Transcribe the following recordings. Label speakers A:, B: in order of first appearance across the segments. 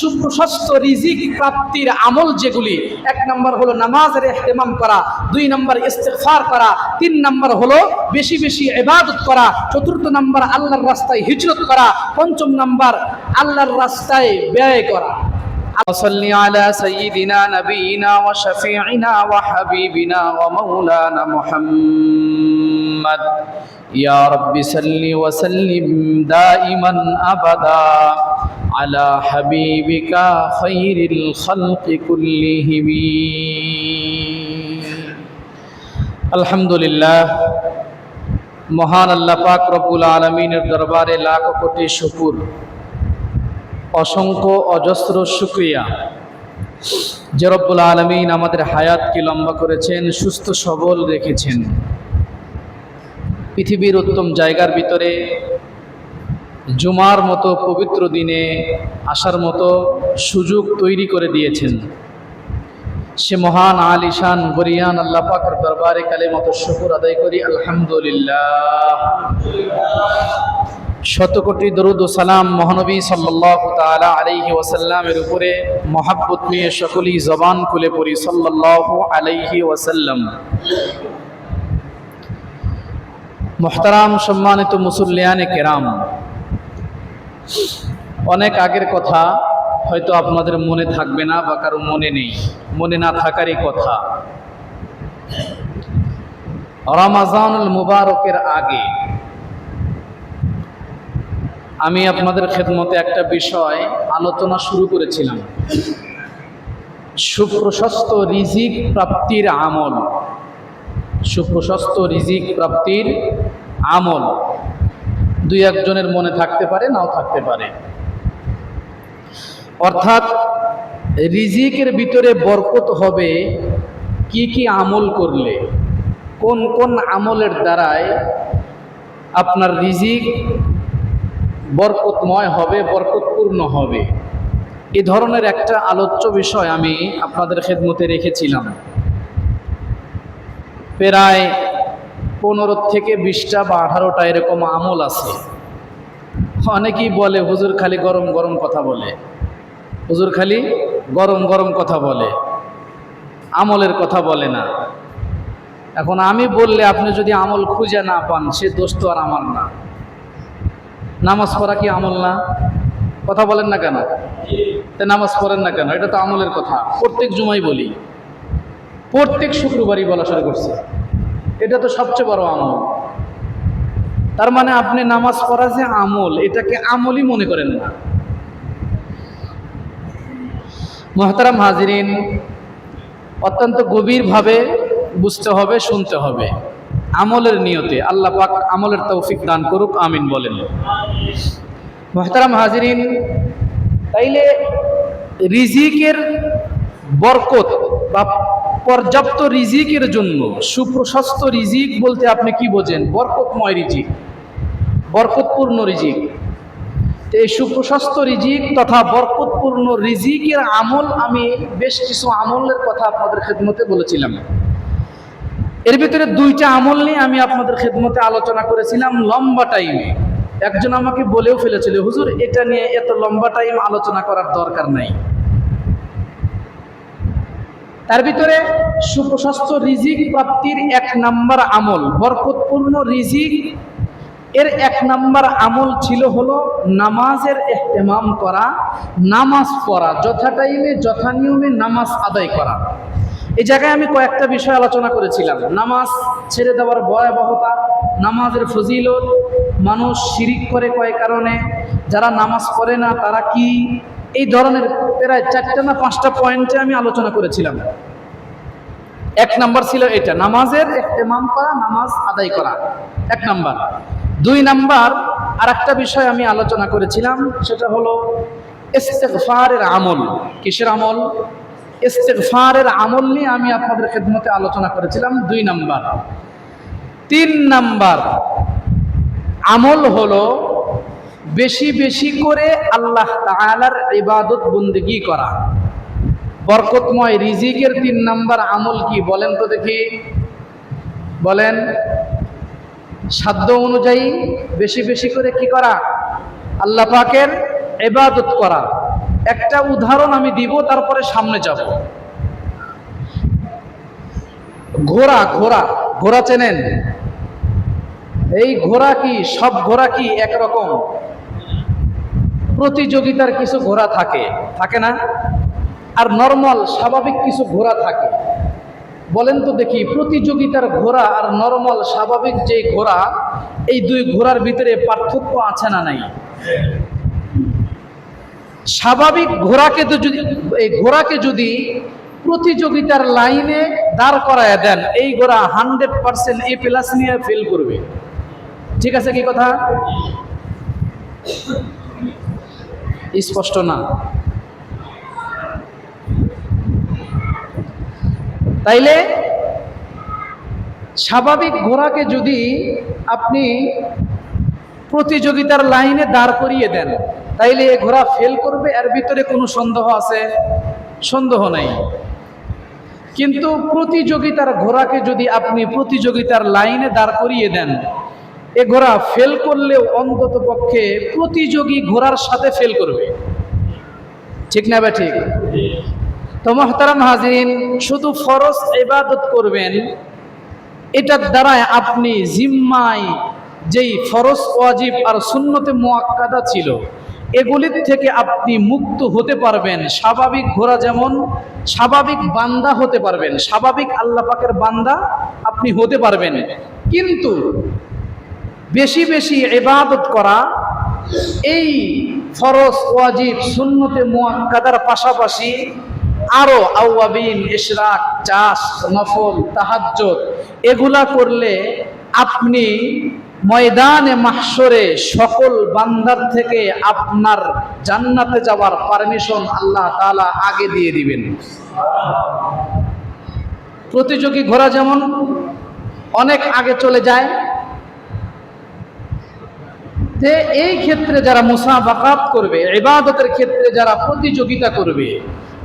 A: সুপ্রশস্ত রিজিক প্রাপ্তির আমল যেগুলি, 1 নম্বর হলো নামাজের ইহতিমাম করা, 2 নম্বর ইস্তিগফার করা, 3 নম্বর হলো বেশি বেশি ইবাদত করা, 4 নম্বর আল্লাহর রাস্তায় হিজরত করা, 5 নম্বর আল্লাহর রাস্তায় ব্যয় করা। صل على سيدنا نبينا وشفيعنا وحبيبنا ومولانا محمد يا رب صل وسلم دائما أبدا على حبيبك خير الخلق كلهم الحمد لله মহান আল্লাহ পাক রব্বুল আলামিনের দরবারে লাখ কোটি শুকর, অসংখ্য অজস্র শুকরিয়া যে রব্বুল আলামিন আমাদের হায়াতকে লম্বা করেছেন, সুস্থ সবল রেখেছেন, পৃথিবীর উত্তম জায়গার ভিতরে জুমার মতো পবিত্র দিনে আসার মতো সুযোগ তৈরি করে দিয়েছেন। সে মহান আলিশান বরিয়ান আল্লাহ পাকের দরবারে কালিমাত শুকর আদায় করি আলহামদুলিল্লাহ। শত কোটি দরুদ ও সালাম মহানবী সাল্লাল্লাহু তাআলা আলাইহি ওয়াসাল্লামের উপরে মহাব্বত নিয়ে সকলেই জবান খুলে পড়ি সাল্লাল্লাহু আলাইহি ওয়াসাল্লাম। মুহতারাম সম্মানিত মুসল্লিয়ানে কেরাম, অনেক আগের কথা হয়তো আপনাদের মনে থাকবে না বা কারো মনে নেই, মনে না থাকারই কথা। রমাজানুল মুবারকের আগে আমি আপনাদের খেদমতে একটা বিষয় আলোচনা শুরু করেছিলাম, সুপ্রশস্ত রিজিক প্রাপ্তির আমল। সুপ্রশস্ত রিজিক প্রাপ্তির আমল 2-1 জনের মনে থাকতে পারে, নাও থাকতে পারে। অর্থাৎ রিজিকের ভিতরে বরকত হবে কি কি আমল করলে, কোন কোন আমলের দ্বারায় আপনার রিজিক বরকতময় হবে, বরকতপূর্ণ হবে। এ ধরনের একটা আলোচ্য বিষয় আমি আপনাদের খেদমতে রেখেছিলাম। প্রায় 15 থেকে 20টা বা 18টা এরকম আমল আছে। অনেকেই বলে হুজুর খালি গরম গরম কথা বলে, হুজুর খালি গরম গরম কথা বলে, আমলের কথা বলে না। এখন আমি বললে আপনি যদি আমল খুঁজে না পান, সে দোষ তো আর আমার না। নামাজ পড়া কি আমল না? কথা বলেন না কেন? তাই নামাজ পড়েন না কেন? এটা তো আমলের কথা। প্রত্যেক জুমাই বলি, প্রত্যেক শুক্রবারই বলা শুরু করছে, এটা তো সবচেয়ে বড় আমল। তার মানে আপনি নামাজ পড়া যে আমল, এটাকে আমলই মনে করেন না। মুহতারাম হাজিরিন, অত্যন্ত গভীরভাবে বুঝতে হবে, শুনতে হবে, আমলের নিয়তে। আল্লাহ পাক আমলের তৌফিক দান করুক, আমিন বলেন। মুহতারাম হাজিরিন, তাইলে রিজিকের বরকত বা পর্যাপ্ত রিজিকের জন্য, সুপ্রশস্ত রিজিক বলতে আপনি কি বোঝেন? বরকতময় রিজিক, বরকতপূর্ণ রিজিক। এই সুপ্রশস্ত রিজিক তথা বরকতপূর্ণ রিজিকের আমল, আমি বেশ কিছু আমলের কথা আপনাদের খেদমতে বলেছিলাম। এর ভিতরে 2টা আমল নিয়ে আমি আপনাদের খেদমতে আলোচনা করেছিলাম লম্বা টাইমে। একজন আমাকে বলেও ফেলেছিল, হুজুর এটা নিয়ে এত লম্বা টাইম আলোচনা করার দরকার নাই। তার ভিতরে সুপ্রশস্ত রিজিক প্রাপ্তির 1 নম্বর আমল, বরকতপূর্ণ রিজিক এর 1 নম্বর আমল ছিল হলো নামাজের ইহতিমাম করা, নামাজ পড়া, যথা টাইমে যথা নিয়মে নামাজ আদায় করা। এই জায়গায় আমি কয়েকটা বিষয় আলোচনা করেছিলাম। নামাজ ছেড়ে দেওয়ার ভয়াবহতা, নামাজের ফজিলত, মানুষ শিরিক করে কয় কারণে, যারা নামাজ পড়ে না তারা কি, এই ধরনের প্রায় 4টা না 5টা পয়েন্টে আমি আলোচনা করেছিলাম। 1 নাম্বার ছিল এটা, নামাজের ইহতিমাম করা, নামাজ আদায় করা 1 নাম্বার। 2 নাম্বার আর একটা বিষয় আমি আলোচনা করেছিলাম, সেটা হলো ইস্তিগফারের আমল। কিসের আমল? ইস্তিগফারের আমল নিয়ে আমি আপনাদের খেদমতে আলোচনা করেছিলাম 2 নাম্বার। 3 নাম্বার আমল হলো বেশি বেশি করে আল্লাহ তাআলার ইবাদত বন্দেগী করা। বরকতময় রিজিকের 3 নাম্বার আমল কি বলেন তো দেখি? বলেন। সাধ্য অনুযায়ী বেশি বেশি করে কি করা? আল্লাহ পাকের ইবাদত করা। একটা উদাহরণ আমি দিব, তারপরে সামনে যাব। ঘোড়া ঘোড়া ঘোড়া চেনেন? এই ঘোড়া কি সব ঘোড়া কি একরকম? প্রতিযোগিতার কিছু ঘোড়া থাকে, থাকে না? আর নরমাল স্বাভাবিক কিছু ঘোড়া থাকে। বলেন তো দেখি, প্রতিযোগিতার ঘোড়া আর নরমাল স্বাভাবিক যে ঘোড়া, এই দুই ঘোড়ার ভিতরে পার্থক্য আছে না নাই? স্বাভাবিক ঘোড়াকে যদি প্রতিযোগিতার লাইনে দাঁড় করায় দেন, এই ঘোড়া 100% A+ নিয়ে ফেল করবে। ঠিক আছে কি কথা? স্পষ্ট না? তাইলে স্বাভাবিক ঘোড়াকে যদি আপনি প্রতিযোগিতার লাইনে দাঁড় করিয়ে দেন, তাইলে এ ঘোড়া ফেল করবে, এর ভিতরে কোনো সন্দেহ আছে? সন্দেহ নাই। কিন্তু প্রতিযোগিতার ঘোড়াকে যদি আপনি প্রতিযোগিতার লাইনে দাঁড় করিয়ে দেন, এ ঘোড়া ফেল করলেও অন্তত পক্ষে প্রতিযোগী ঘোড়ার সাথে ফেল করবে। ঠিক না? বা ঠিক? তো মুহতারাম হাজিরিন, শুধু ফরজ ইবাদত করবেন, এটার দ্বারায় আপনি জিম্মায় যেই ফরজ ওয়াজিব আর সুন্নতে মুআক্কাদা ছিল, এগুলির থেকে আপনি মুক্ত হতে পারবেন। স্বাভাবিক ঘোড়া যেমন স্বাভাবিক বান্দা হতে পারবেন, স্বাভাবিক আল্লাহ পাকের বান্দা আপনি হতে পারবেন। কিন্তু বেশি বেশি ইবাদত করা, এই ফরজ ওয়াজিব সুন্নতে মুআক্কাদার পাশাপাশি আরো আওয়াবিন, ইশরাক, চাষ, নফল, তাহাজ্জুদ এগুলা করলে আপনি ময়দানে মাহশরে সকল বান্দার থেকে আপনার জান্নাতে যাওয়ার পারমিশন আল্লাহ তাআলা আগে দিয়ে দিবেন। প্রতিযোগী ঘোড়া যেমন অনেক আগে চলে যায়, যে এই ক্ষেত্রে যারা মুসাবাকাত করবে, ইবাদতের ক্ষেত্রে যারা প্রতিযোগিতা করবে,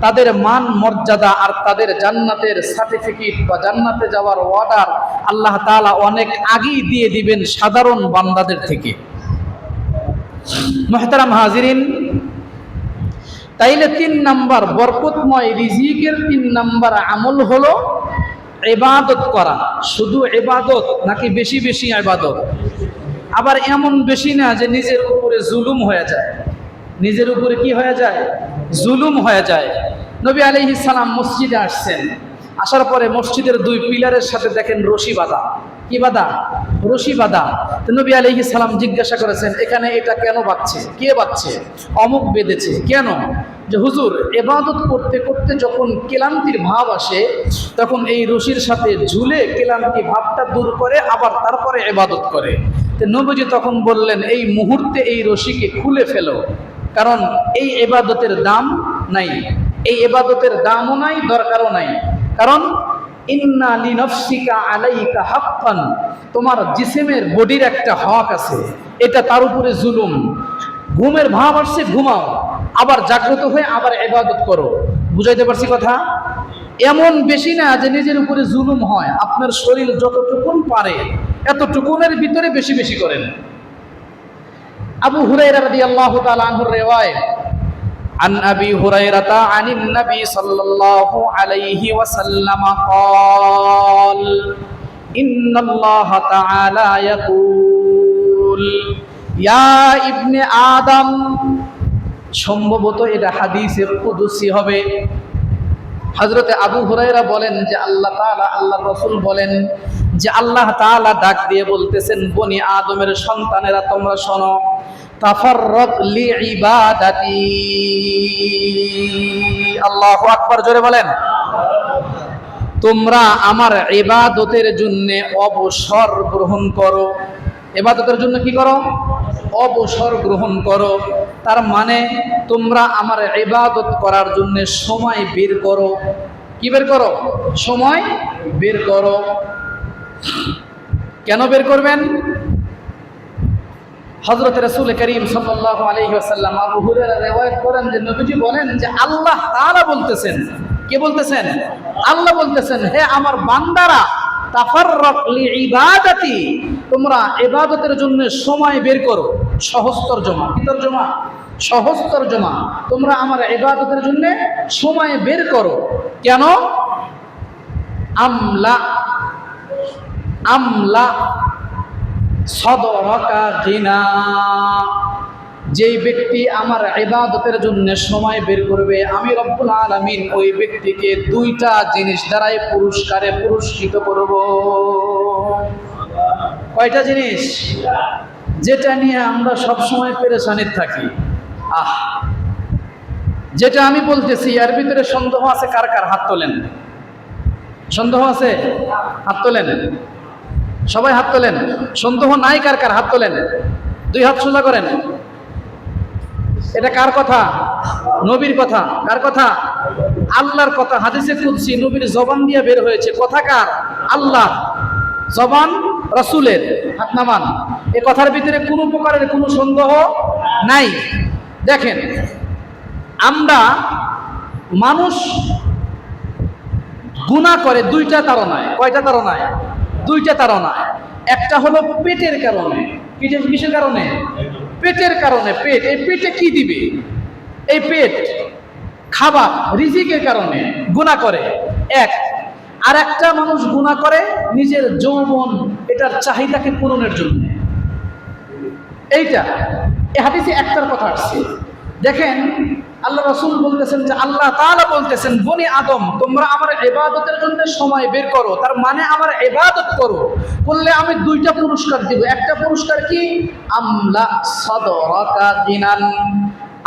A: তাদের মান মর্যাদা আর তাদের জান্নাতের সার্টিফিকেট বা জান্নাতে যাওয়ার অর্ডার আল্লাহ তাআলা অনেক আগেই দিয়ে দিবেন সাধারণ বান্দাদের থেকে। মুহতারাম হাজিরিন, তাইলে 3 নাম্বার বরকতময় রিজিকের 3 নাম্বার আমল হলো ইবাদত করা। শুধু ইবাদত নাকি বেশি বেশি ইবাদত? আবার এমন বেশি না যে নিজের উপরে জুলুম হয়ে যায়। নিজের উপরে কি হয়ে যায়? জুলুম হয়ে যায়। নবী আলাইহিস সালাম মসজিদে আসছেন, আসার পরে মসজিদের 2 পিলারের সাথে দেখেন রশি বাঁধা। কি বাঁধা? রশি বাঁধা। তো নবী আলাইহিস সালাম জিজ্ঞাসা করেছেন, এখানে এটা কেন বাঁধছে? কে বাঁধছে? অমুক বেঁধেছে। কেন? যে হুজুর, ইবাদত করতে করতে যখন ক্লান্তির ভাব আসে, তখন এই রশির সাথে ঝুলে ক্লান্তি ভাবটা দূর করে, আবার তারপরে ইবাদত করে। তো নবীজি তখন বললেন, এই মুহূর্তে এই রশিকে খুলে ফেলো, কারণ এই ইবাদতের দাম নাই, এই ইবাদতের দামও নাই, দরকারও নাই। কারণ ইন্না লিনাফসিকা আলাইকা হাক্কান, তোমার জিসিমের বডির একটা হক আছে, এটা তার উপরে জুলুম। ঘুমের ভাব আসছে, ঘুমাও, আবার জাগ্রত হয়ে আবার ইবাদত করো। বুঝাইতে পারছি কথা? এমন বেশি না যে নিজের উপরে জুলুম হয়, আপনার শরীর যতটুকুন পারে এতটুকুনের ভিতরে বেশি বেশি করেন। আবু হুরায়রা রাদিয়াল্লাহু তাআলা আনহুর রিওয়ায়াত, عن أبي هريرة عن النبي صلى الله عليه وسلم قال إن الله تعالى يقول يا ابن آدم। সম্ভবত এটা হাদিসে কুদসি হবে। হযরতে আবু হুরায়রা বলেন যে আল্লাহ তাআলা, আল্লাহর রাসূল বলেন যে আল্লাহ তাআলা ডাক দিয়ে বলতেছেন, বনি আদমের সন্তানেরা তোমরা শোনো, তাফাররাক লিইবাদাতি। আল্লাহু আকবার, জোরে বলেন। তোমরা আমার ইবাদতের জন্য অবসর গ্রহণ করো। ইবাদতের জন্য কি করো? অবসর গ্রহণ করো। তার মানে তোমরা আমার ইবাদত করার জন্য সময় বের করো। কি বের করো? সময় বের করো। কেন বের করবেন? হযরত রাসূল করিম সাল্লাল্লাহু আলাইহি ওয়াসাল্লাম আবু হুরায়রা রিওয়ায়াত করেন যে নবীজি বলেন যে আল্লাহ তাআলা বলতেছেন। কে বলতেছেন? আল্লাহ বলতেছেন, হে আমার বান্দারা, তাফাররাক লিইবাদাতি, তোমরা ইবাদতের জন্য সময় বের করো। সহজ তরজমা। কি তরজমা? সহজ তরজমা, তোমরা আমার ইবাদতের জন্য সময় বের করো। কেন? আমলা আমলা সদরকা গিনা, যেই ব্যক্তি আমার ইবাদতের জন্য সময় বের করবে, আমি রব্বুল আলামিন ওই ব্যক্তিকে দুইটা জিনিস দ্বারাই পুরস্কারে পুরস্কৃত করব। কয়টা জিনিস? যেটা নিয়ে আমরা সব সময় পেরেশানিতে থাকি। যেটা আমি বলতেছি এর ভিতরে সন্দেহ আছে কার কার? হাত তোলেন। সন্দেহ আছে? হাত তোলেন। সবাই হাত তোলেন। সন্দেহ নাই কার কার? হাত তোলেন। দুই হাত সোজা করেন। এটা কার কথা? নবীর কথা। কার কথা? আল্লাহর কথা। হাদিসে কুদসি নবীর জবান দিয়ে বের হয়েছে। কথা কার? আল্লাহ। জবান রাসূলের। হাত নামান। এই কথার ভিতরে কোনো প্রকারের কোনো সন্দেহ নাই। দেখেন, আমরা মানুষ গুনাহ করে দুইটা তাড়নায়। কয়টা তাড়নায়? দুইটা তাড়নায়। একটা হলো পেটের কারণে। কিসের কারণে? পেটের কারণে। পেট, এই পেটে কি দিবে? এই পেট খাবার রিজিকের কারণে গুনাহ করে এক। আর একটা মানুষ গুনাহ করে নিজের যৌবন, এটার চাহিদাকে পূরণের জন্য। এইটা এই হাদিসে একটার কথা আসছে। দেখেন, আল্লাহ রাসূল বলতেছেন যে আল্লাহ তাআলা বলতেছেন, বনি আদম তোমরা আমার ইবাদতের জন্য সময় বের করো। তার মানে আমার ইবাদত করো, করলে আমি দুইটা পুরস্কার দিব। একটা পুরস্কার কি? আমলা সাদরাকা গিনান,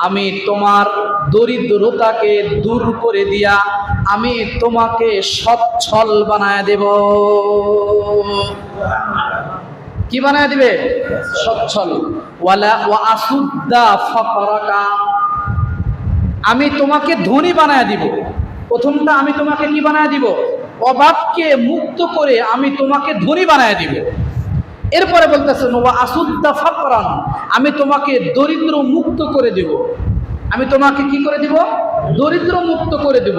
A: আমি তোমার দরিদ্রতাকে দূর করে দিয়া আমি তোমাকে সচ্ছল বানায় দেব। কি বানায় দিবে? সচ্ছল। ওয়ালা ওয়া আসুদ্দা ফাকরাকা, আমি তোমাকে ধনী বানায় দিব। প্রথমটা আমি তোমাকে কি বানায় দিব? অভাবকে মুক্ত করে আমি তোমাকে ধনী বানায় দিব। এরপরে বলতেছেন ওয়া আসুদ্দা ফাকরান, আমি তোমাকে দরিদ্র মুক্ত করে দিব। আমি তোমাকে কি করে দিব? দরিদ্র মুক্ত করে দিব।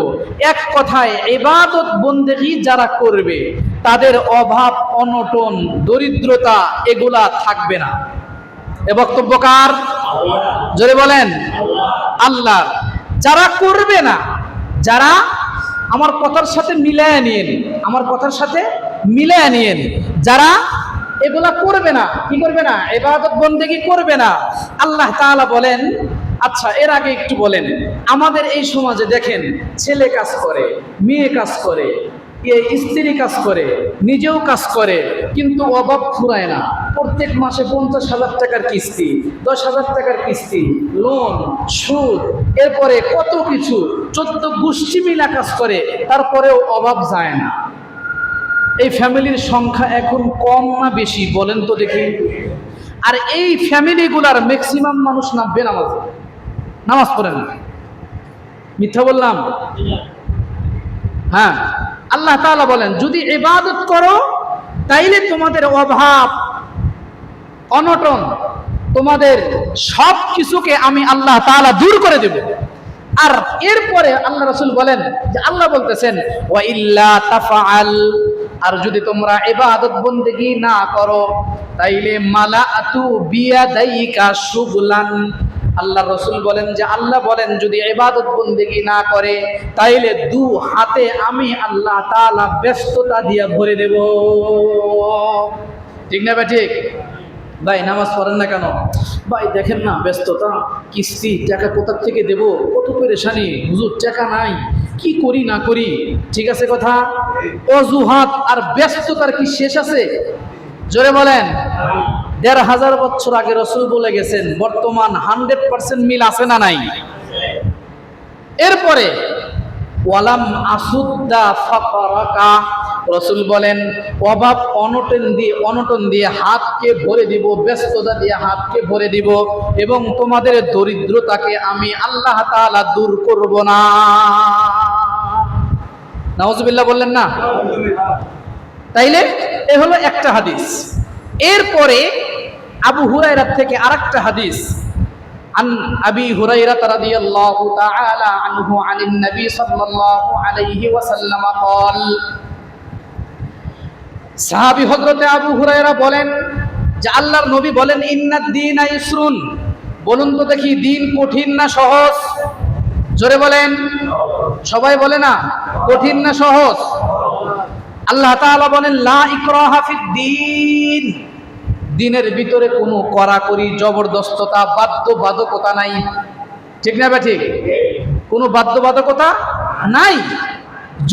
A: এক কথায় ইবাদত বন্দেগী যারা করবে তাদের অভাব, অনটন, দরিদ্রতা এগুলা থাকবে না। এ বক্তব্য কার? জোরে বলেন। আল্লাহর। যারা করবে না, যারা আমার কথার সাথে মিলায় নিয়েন, আমার কথার সাথে মিলায় নিয়েন, যারা এগুলা করবে না, কি করবে না? ইবাদত বন্দেগী করবে না। আল্লাহ তাআলা বলেন, আচ্ছা এর আগে একটু বলেন, আমাদের এই সমাজে দেখেন ছেলে কাজ করে, মেয়ে কাজ করে, স্ত্রী কাজ করে, নিজেও কাজ করে, কিন্তু অভাব ফুরায় না। প্রত্যেক মাসে 50,000 টাকার কিস্তি, 10,000 টাকার কিস্তি, লোন, সুদ, এরপরে কত কিছু, 14 গোষ্ঠী মিলা কাজ করে, তারপরেও অভাব যায় না। এই ফ্যামিলির সংখ্যা এখন কম না বেশি বলেন তো দেখি? আর এই ফ্যামিলিগুলার ম্যাক্সিমাম মানুষ নামবে নামাজে, নামাজ পড়ে না। মিথ্যা বললাম? হ্যাঁ, আল্লাহ তাআলা বলেন যদি ইবাদত করো তাইলে তোমাদের অভাব, অনটন, তোমাদের সব কিছুকে আমি আল্লাহ তাআলা দূর করে দেব। আর এরপরে আল্লাহ রাসূল বলেন যে আল্লাহ বলতেছেন ওয়া ইল্লা তাফআল, আর যদি তোমরা ইবাদত বন্দেগী না করো তাইলে মালাআতু বিয়াদাইকা শুগলান, আল্লাহ রাসূল বলেন যে আল্লাহ বলেন যদি ইবাদত বন্দেগী না করে তাইলে দু হাতে আমি আল্লাহ তাআলা ব্যস্ততা দিয়ে ভরে দেব। ঠিক না ভাই? ঠিক ভাই, নামাজ পড়েন না কেন? ভাই দেখেন না ব্যস্ততা, কিস্তি, টাকা কোথা থেকে দেব, কত পেরেশানি, হুজুর টাকা নাই, কি করি না করি। ঠিক আছে কথা? অজুহাত আর ব্যস্ততার কি শেষ আছে? জোরে বলেন। ১৫০০ বছর আগে রাসূল বলে গেছেন, বর্তমান 100% মিল আছে না নাই? এরপরে ওয়ালাম আসুদ্দা ফাকরাকা, রাসূল বলেন অভাব অনটন দিয়ে হাতকে ভরে দিব, ব্যস্ততা দিয়ে হাতকে ভরে দিব, এবং তোমাদের দরিদ্রতাকে আমি আল্লাহ তাআলা দূর করব না। নাউজুবিল্লাহ বললেন না? তাইলে এ হলো একটা হাদিস। এরপরে আবু হুরায়রা থেকে আরেকটা হাদিস, عن أبي هريرة رضي الله تعالى عنه عن النبي صلى الله عليه وسلم قال, সাহাবী হযরতে আবু হুরায়রা বলেন যে আল্লাহর নবী বলেন ইন্নাদ দীনা ইসরুন, বলুন তো দেখি, দিন কঠিন না সহজ? জোরে বলেন, সবাই বলে না কঠিন না সহজ? আল্লাহ তাআলা বলেন লা ইকরাহা ফিদ্দীন, দিনের ভিতরে কোনো কড়াকড়ি জবরদস্ততা বাধ্যবাধকতা নাই। ঠিক না ঠিক? কোনো বাধ্যবাধকতা নাই।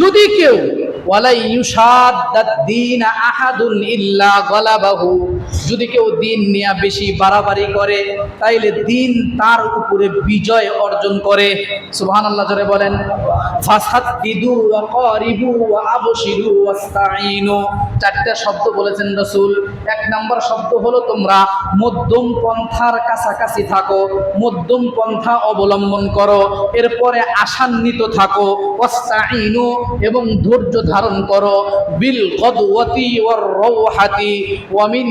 A: যদি কেউ ওয়ালা ইউশাদ্দাদ-দীন আহাদুন ইল্লা গালাবাহু, যদি কেউ দিন নিয়ে বেশি বাড়াবাড়ি করে তাইলে দিন তার উপরে বিজয় অর্জন করে। সুবহানাল্লাহ জোরে বলেন। ফাসাদ্দিদু ওয়া কারিবু ওয়া আবশিরু ওয়াস্তাঈনু, চারটা শব্দ বলেছেন রাসূল। এক নাম্বার শব্দ হলো তোমরা মধ্যম পন্থার কাছাকাছি থাকো, মধ্যম পন্থা অবলম্বন করো, এরপরে আশান্বিত থাকো। ওয়াস্তাঈনু, এবং ধৈর্য ধারণ করো। বিল গদওয়াতি ওয়ার রাওহাতি ওয়া মিন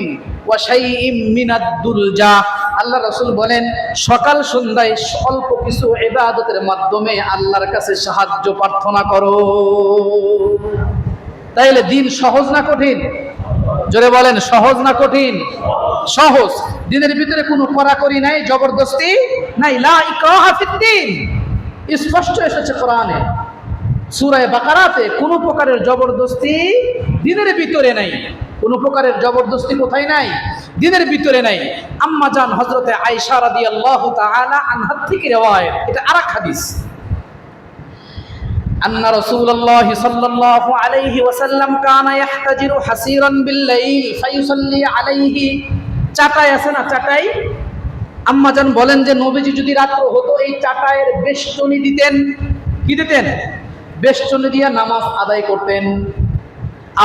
A: ওয়া শাইইম মিনাদ দুলজা, আল্লাহ রাসূল বলেন সকাল সন্ধ্যায় অল্প কিছু ইবাদতের মাধ্যমে আল্লাহর কাছে সাহায্য প্রার্থনা করো। তাইলে দিন সহজ না কঠিন? জোরে বলেন, সহজ না কঠিন? সহজ। দিনের ভিতরে কোনো কড়াকড়ি নাই, জবরদস্তি নাই। লা ইকরাহা ফিদ্দীন, স্পষ্ট এসেছে কোরআনে। সূরা বাকারাতে কোনো প্রকারের জবরদস্তি দিনের ভিতরে নাই। কোনো প্রকারের জবরদস্তি কোথায় নাই? দিনের ভিতরে নাই। আম্মা জান হযরতে আয়েশা রাদিয়াল্লাহু তাআলা আনহা থেকে রিওয়ায়াত, এটা আরেক হাদিস। আন্না রাসূলুল্লাহ সাল্লাল্লাহু আলাইহি ওয়াসাল্লাম কানা ইহতাজিরু হাসিরান বিল-লাইল ফায়ুসাল্লি আলাইহি, চাটাই আছে না, চাটাই। আম্মা জান বলেন যে নবীজি যদি রাত্র হতো এই চাটাইয়ের বেষ্টনী দিতেন। কি দিতেন? বেষ্টনী দিয়ে নামাজ আদায় করতেন।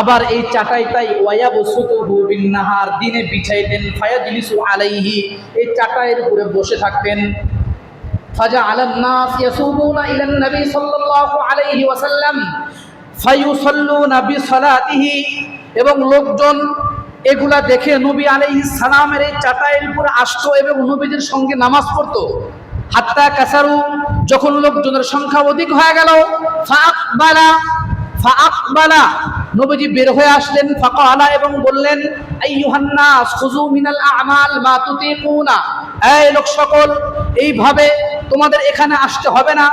A: আবার এই চাটাইটাই ওয়ায়াবসুতুহু বিন-নাহার, দিনে বিছাইতেন। ফায়াজলিসু আলাইহি, এই চাটাইয়ের উপরে বসে থাকতেন। ফাজাআলান নাস ইয়াসুমুনা ইলান নবী সাল্লাল্লাহু আলাইহি ওয়াসাল্লাম ফায়ুসাল্লুনা বিসালাতিহি, এবং লোকজন এগুলা দেখে নবী আলাইহিস সালামের এই চাটাইয়ের উপরে আসতো এবং নবীদের সঙ্গে নামাজ পড়তো। হাত্তা কাসারু, যখন লোকজনের সংখ্যা অধিক হয়ে গেল, ফাআকবালা, নবীজি বের হয়ে আসলেন। ফাকালা, এবং বললেন আইয়ুহান নাস খুযু মিনাল আ'মাল মা তুতিকুনা, এই লোক সকল, এইভাবে তোমাদের এখানে আসতে হবে না,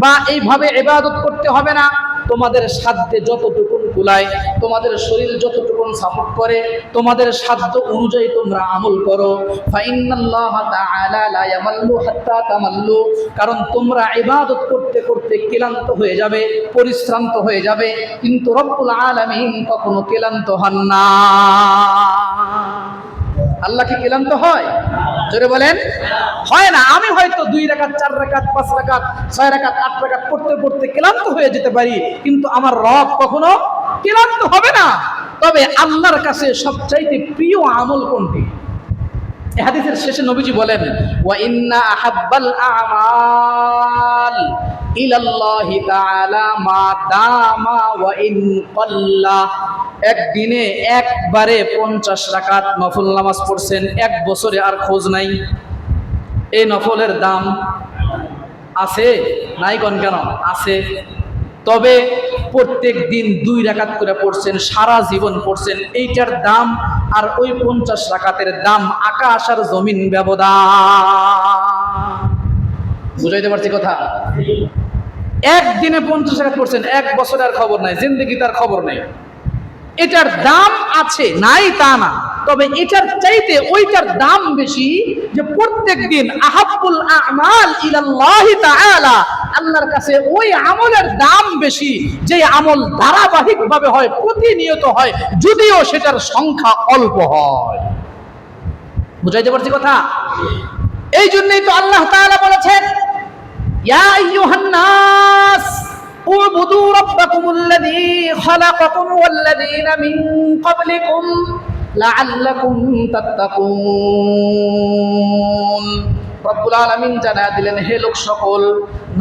A: বা এইভাবে ইবাদত করতে হবে না। তোমাদের সাধ্যে যতটুকুন কুলায়, তোমাদের শরীর যতটুকুন সাপোর্ট করে, তোমাদের সাধ্য অনুযায়ী তোমরা আমল করো। ফাইন্নাল্লাহা তাআলা লা ইয়ামাল্লু হাত্তা তামাল্লু, কারণ তোমরা ইবাদত করতে করতে ক্লান্ত হয়ে যাবে, পরিশ্রান্ত হয়ে যাবে, কিন্তু রব্বুল আলামিন কখনো ক্লান্ত হন না। আল্লাহ কি ক্লান্ত হয়? জোরে বলেন, হয় না। আমি হয়তো 2 রাকাত, 4 রাকাত, 5 রাকাত, 6 রাকাত, 8 রাকাত পড়তে পড়তে ক্লান্ত হয়ে যেতে পারি, কিন্তু আমার রব কখনো ক্লান্ত হবে না। তবে আল্লাহর কাছে সবচাইতে প্রিয় আমল কোনটি? এই হাদিসের শেষে নবীজি বলেন ওয়া ইন্না আহাব্বাল আ'মাল ইলাল্লাহি তাআলা মা দামা ওয়া ইন ক্বাল্লা, একদিনে একবারে 50 রাকাত নফল নামাজ পড়ছেন, 1 বছরে আর খোঁজ নাই। এই নফলের দাম আছে নাই? কোন কেন আছে? তবে প্রত্যেক দিন 2 রাকাত করে পড়ছেন, সারা জীবন পড়ছেন, এইটার দাম আর ওই 50 রাকাতের দাম আকাশ আর জমিন ব্যবধান। বুঝাইতে পারছি কথা? একদিনে 50 রাকাত পড়ছেন, 1 বছরে আর খবর নাই, জিন্দেগি তার খবর নেই। এটার দাম আছে, নাই তা না, তবে এটার চাইতে ওইটার দাম বেশি, যে প্রত্যেক দিন আহাব্বুল আ'মাল ইলাল্লাহি তাআলা, আল্লাহর কাছে ওই আমলের দাম বেশি যে আমল ধারাবাহিকভাবে হয়, প্রতিনিয়ত হয়, যদিও সেটার সংখ্যা অল্প হয়। বুঝাইতে পারছি কথা? এই জন্যই তো আল্লাহ তাআলা বলেছেন ইয়া আইয়ুহান নাস উবুদু রাব্বাকুমুল্লাযী খালাকাকুম ওয়াল্লাযীনা মিন ক্বাবলিকুম লাআল্লাকুম তাত্তাকুন। রব্বুল আলামিন জানা দিলেন, হে লোক সকল,